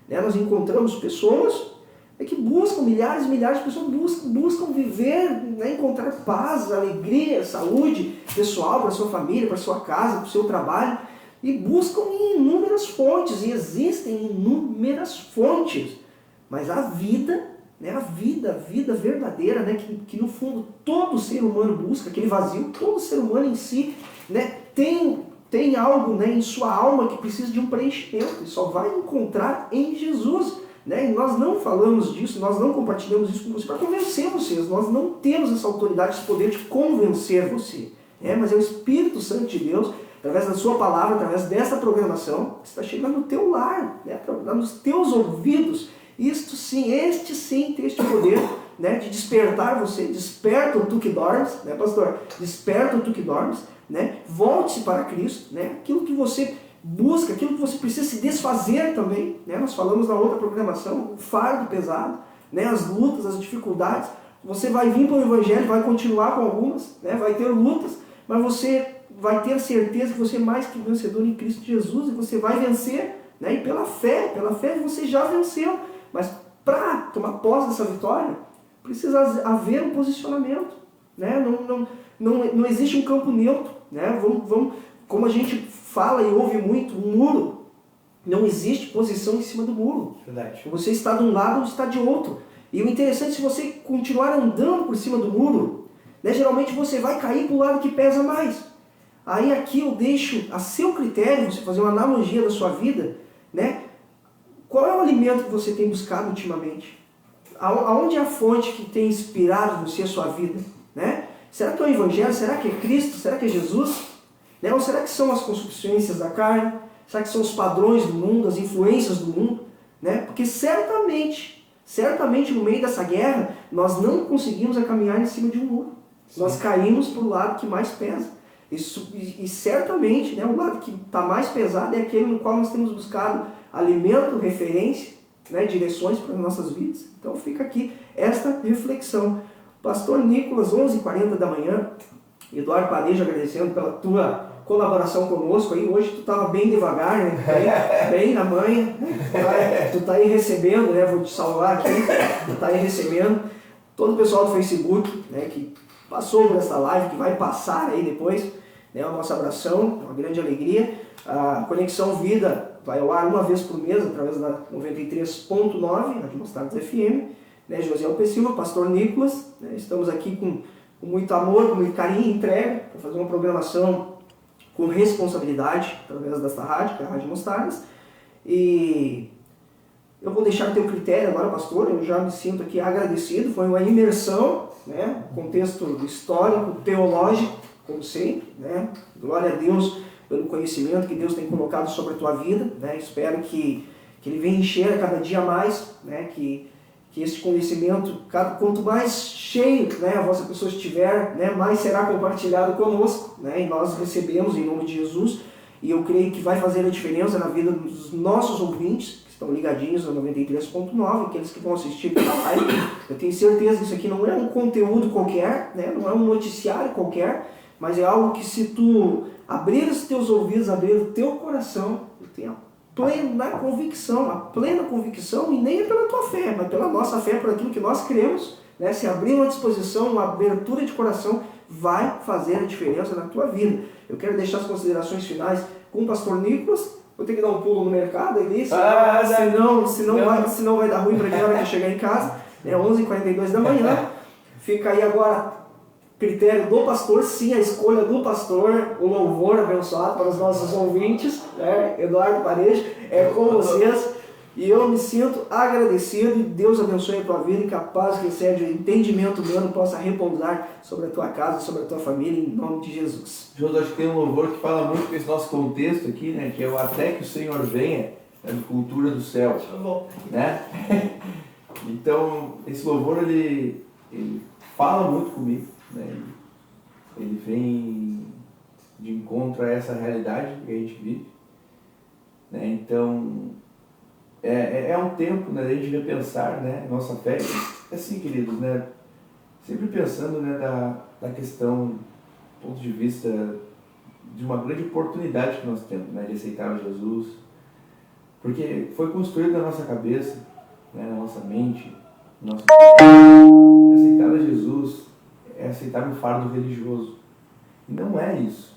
né? Nós encontramos pessoas que buscam, milhares e milhares de pessoas buscam viver, né? Encontrar paz, alegria, saúde pessoal para sua família, para sua casa, para o seu trabalho, e buscam em inúmeras fontes, e existem inúmeras fontes, mas a vida, né? A vida verdadeira, né? Que no fundo todo ser humano busca, aquele vazio, todo ser humano em si, né? Tem algo, né, em sua alma que precisa de um preenchimento, e só vai encontrar em Jesus. Né? E nós não falamos disso, nós não compartilhamos isso com você para convencer vocês, nós não temos essa autoridade, esse poder de convencer você. Mas é o Espírito Santo de Deus, através da sua palavra, através dessa programação, que está chegando no teu lar, né? Nos teus ouvidos. Este sim tem este poder, né, de despertar você. Desperta tu que dormes, né, pastor? Desperta tu que dormes, né? Volte-se para Cristo, né? Aquilo que você busca, aquilo que você precisa se desfazer também, né? Nós falamos na outra programação, o fardo pesado, né? As lutas, as dificuldades. Você vai vir para o Evangelho, vai continuar com algumas, né? Vai ter lutas, mas você vai ter certeza que você é mais que vencedor em Cristo Jesus, e você vai vencer, né? E pela fé você já venceu. Mas para tomar posse dessa vitória, precisa haver um posicionamento, né? Não existe um campo neutro, né? Vamos, como a gente fala e ouve muito, um muro. Não existe posição em cima do muro. Verdade. Você está de um lado ou está de outro. E o interessante é se você continuar andando por cima do muro, né? Geralmente você vai cair para o lado que pesa mais. Aí aqui eu deixo a seu critério, você fazer uma analogia da sua vida, né? Qual é o alimento que você tem buscado ultimamente? Aonde é a fonte que tem inspirado você, a sua vida? Né? Será que é o Evangelho? Será que é Cristo? Será que é Jesus? Né? Ou será que são as concupiscências da carne? Será que são os padrões do mundo, as influências do mundo? Né? Porque certamente no meio dessa guerra, nós não conseguimos caminhar em cima de um muro. Sim. Nós caímos para o lado que mais pesa. E certamente, né, o lado que está mais pesado é aquele no qual nós temos buscado alimento, referência, né, direções para as nossas vidas. Então fica aqui esta reflexão. Pastor Nicolas, 11h40 da manhã, Eduardo Parejo agradecendo pela tua colaboração conosco aí. Hoje tu estava bem devagar, né? Bem na manhã. Tu tá aí recebendo, né? Vou te salvar aqui. Tu tá aí recebendo. Todo o pessoal do Facebook, né, que passou por essa live, que vai passar aí depois, né? O nosso abração, uma grande alegria. A Conexão Vida vai ao ar uma vez por mês, através da 93.9, Rádio Mostardas FM, né? José Alpecilva, Pastor Nicolas, né? Estamos aqui com muito amor, com muito carinho e entrega, para fazer uma programação com responsabilidade, através desta rádio, que é a Rádio Mostardas. E eu vou deixar o teu critério agora, pastor, eu já me sinto aqui agradecido, foi uma imersão, né? Contexto histórico, teológico, como sempre, né? Glória a Deus pelo conhecimento que Deus tem colocado sobre a tua vida, né? Espero que Ele venha encher a cada dia mais, né? Que esse conhecimento, quanto mais cheio, né, a vossa pessoa estiver, né, mais será compartilhado conosco, né? E nós recebemos em nome de Jesus, e eu creio que vai fazer a diferença na vida dos nossos ouvintes, que estão ligadinhos no 93.9, aqueles que vão assistir pela live. Eu tenho certeza que isso aqui não é um conteúdo qualquer, né? Não é um noticiário qualquer, mas é algo que, se tu abrir os teus ouvidos, abrir o teu coração, e tenha a plena convicção, e nem é pela tua fé, mas pela nossa fé, por aquilo que nós cremos, né? Se abrir uma disposição, uma abertura de coração, vai fazer a diferença na tua vida. Eu quero deixar as considerações finais com o pastor Nicolas. Vou ter que dar um pulo no mercado ali, senão vai dar ruim para quem vai chegar em casa. É 11h42 da manhã. Fica aí agora critério do pastor, sim, a escolha do pastor, o louvor abençoado para os nossos ouvintes, né? Eduardo Paredes, é com vocês. E eu me sinto agradecido, e Deus abençoe a tua vida, e que a paz que excede o entendimento humano possa repousar sobre a tua casa, sobre a tua família, em nome de Jesus. João, acho que tem um louvor que fala muito com esse nosso contexto aqui, né? Que é o Até que o Senhor Venha, né? De Cultura do Céu, né? Então, esse louvor, ele fala muito comigo, né? Ele vem de encontro a essa realidade que a gente vive, né? Então, é um tempo, né, da gente repensar, né, nossa fé. Assim, queridos, né, sempre pensando, né, da questão, do ponto de vista de uma grande oportunidade que nós temos, né, de aceitar Jesus, porque foi construído na nossa cabeça, né, na nossa mente, no nosso que aceitar a Jesus é aceitar um fardo religioso. E não é isso.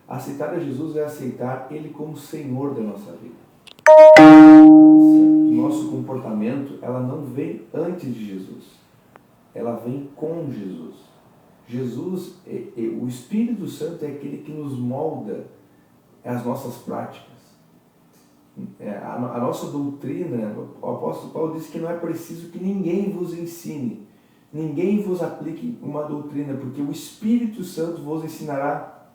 Aceitar a Jesus é aceitar Ele como Senhor da nossa vida. O nosso comportamento, ela não vem antes de Jesus, ela vem com Jesus. Jesus, o Espírito Santo é aquele que nos molda as nossas práticas. A nossa doutrina, o apóstolo Paulo disse que não é preciso que ninguém vos ensine, ninguém vos aplique uma doutrina, porque o Espírito Santo vos ensinará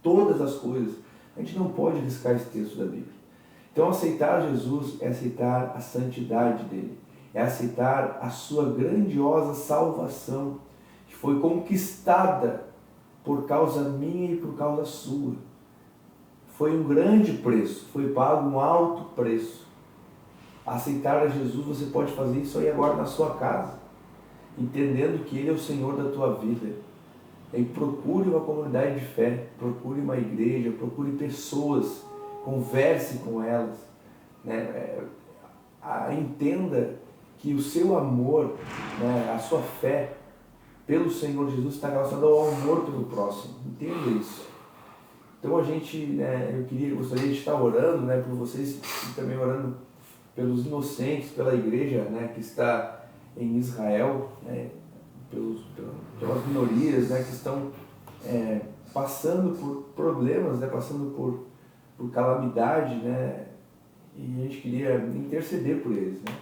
todas as coisas. A gente não pode riscar esse texto da Bíblia. Então, aceitar Jesus é aceitar a santidade dele, é aceitar a sua grandiosa salvação, que foi conquistada por causa minha e por causa sua. Foi um grande preço, foi pago um alto preço. Aceitar a Jesus, você pode fazer isso aí agora na sua casa, entendendo que Ele é o Senhor da tua vida. E procure uma comunidade de fé, procure uma igreja, procure pessoas, converse com elas, né? Entenda que o seu amor, né, a sua fé pelo Senhor Jesus está relacionado ao amor pelo próximo. Entenda isso. Então a gente, né, eu gostaria de estar orando, né, por vocês, e também orando pelos inocentes, pela igreja, né, que está em Israel, né, pelas minorias, né, que estão passando por problemas, né, passando por calamidade, né, e a gente queria interceder por eles, né.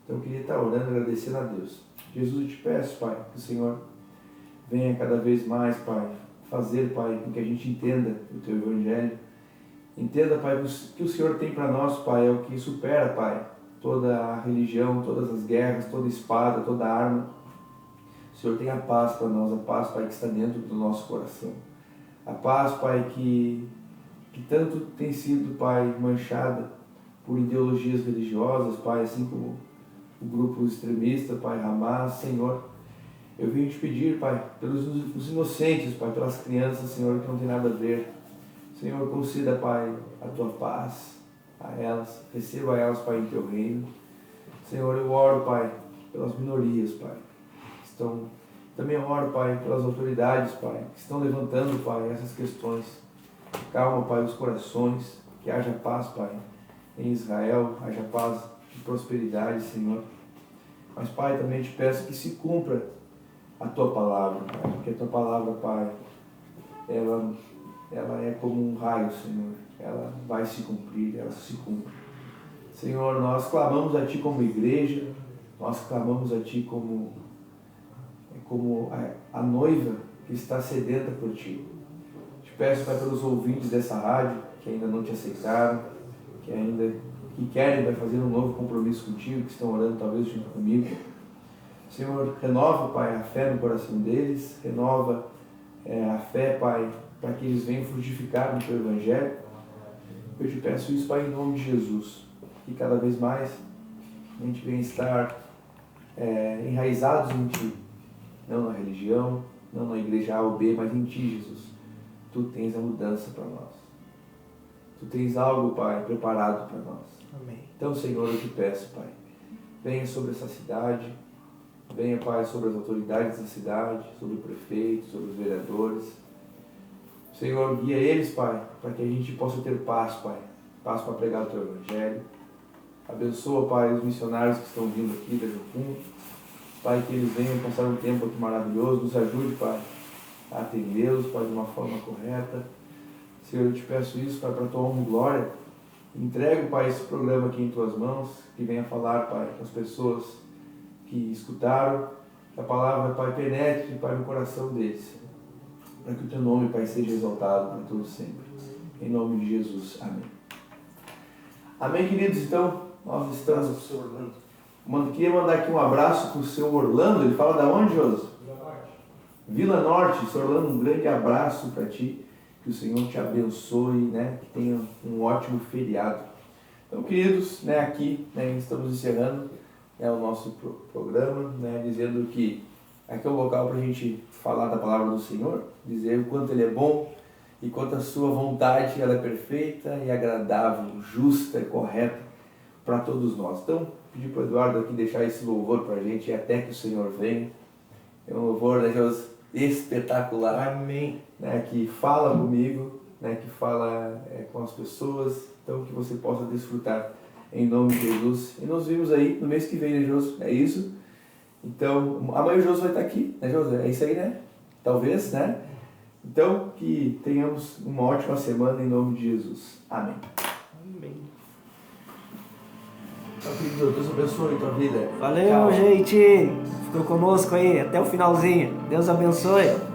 Então eu queria estar orando, agradecendo a Deus. Jesus, eu te peço, Pai, que o Senhor venha cada vez mais, Pai, fazer, Pai, com que a gente entenda o Teu Evangelho. Entenda, Pai, que o Senhor tem para nós, Pai, é o que supera, Pai, toda a religião, todas as guerras, toda espada, toda arma. O Senhor tem a paz para nós, a paz, Pai, que está dentro do nosso coração. A paz, Pai, que tanto tem sido, Pai, manchada por ideologias religiosas, Pai, assim como o grupo extremista, Pai, Hamas. Senhor, eu vim te pedir, Pai, pelos inocentes, Pai, pelas crianças, Senhor, que não tem nada a ver. Senhor, conceda, Pai, a Tua paz a elas, receba elas, Pai, em Teu reino. Senhor, eu oro, Pai, pelas minorias, Pai, que estão... Também oro, Pai, pelas autoridades, Pai, que estão levantando, Pai, essas questões. Calma, Pai, os corações, que haja paz, Pai, em Israel, haja paz e prosperidade, Senhor. Mas, Pai, também te peço que se cumpra a Tua palavra, Pai, porque a Tua palavra, Pai, ela é como um raio, Senhor, ela vai se cumprir, ela se cumpre. Senhor, nós clamamos a Ti como igreja, nós clamamos a Ti como a noiva que está sedenta por Ti. Te peço, Pai, pelos ouvintes dessa rádio, que ainda não Te aceitaram, que querem, Pai, fazer um novo compromisso contigo, que estão orando talvez junto comigo. Senhor, renova, Pai, a fé no coração deles, renova a fé, Pai, para que eles venham frutificar no Teu Evangelho. Eu te peço isso, Pai, em nome de Jesus, que cada vez mais a gente venha estar enraizados em Ti, não na religião, não na igreja A ou B, mas em Ti, Jesus. Tu tens a mudança para nós. Tu tens algo, Pai, preparado para nós. Amém. Então, Senhor, eu te peço, Pai, venha sobre essa cidade, venha, Pai, sobre as autoridades da cidade, sobre o prefeito, sobre os vereadores. Senhor, guia eles, Pai, para que a gente possa ter paz, Pai, paz para pregar o Teu Evangelho. Abençoa, Pai, os missionários que estão vindo aqui da Jucum. Pai, que eles venham passar um tempo aqui maravilhoso, nos ajude, Pai, a atendê-los, Pai, de uma forma correta. Senhor, eu te peço isso, Pai, para a Tua honra e glória. Entrego, Pai, esse programa aqui em Tuas mãos, que venha falar, Pai, com as pessoas que escutaram, que a palavra, Pai, penetre, Pai, no coração deles, para que o Teu nome, Pai, seja exaltado para todos sempre. Em nome de Jesus. Amém. Amém, queridos? Então, nós estamos... Queria mandar aqui um abraço para o seu Orlando. Ele fala da onde, Josi? Vila Norte. Seu Orlando, um grande abraço para ti. Que o Senhor te abençoe, né? Que tenha um ótimo feriado. Então, queridos, né, aqui, né, estamos encerrando, né, o nosso programa, né, dizendo que aqui é o local para a gente falar da palavra do Senhor, dizer o quanto Ele é bom e quanto a sua vontade ela é perfeita e agradável, justa e correta para todos nós. Então, pedir para o Eduardo aqui deixar esse louvor para a gente até que o Senhor venha. É um louvor, né, Deus, espetacular. Amém. Né, que fala comigo, né, que fala com as pessoas, então que você possa desfrutar em nome de Jesus. E nos vimos aí no mês que vem, né, Josi? É isso? Então, amanhã o Josi vai estar aqui, né, Josi? É isso aí, né? Talvez, né? Então, que tenhamos uma ótima semana em nome de Jesus. Amém. Amém. Então, Deus abençoe a tua vida. Valeu, Tchau. gente. Ficou conosco aí até o finalzinho. Deus abençoe.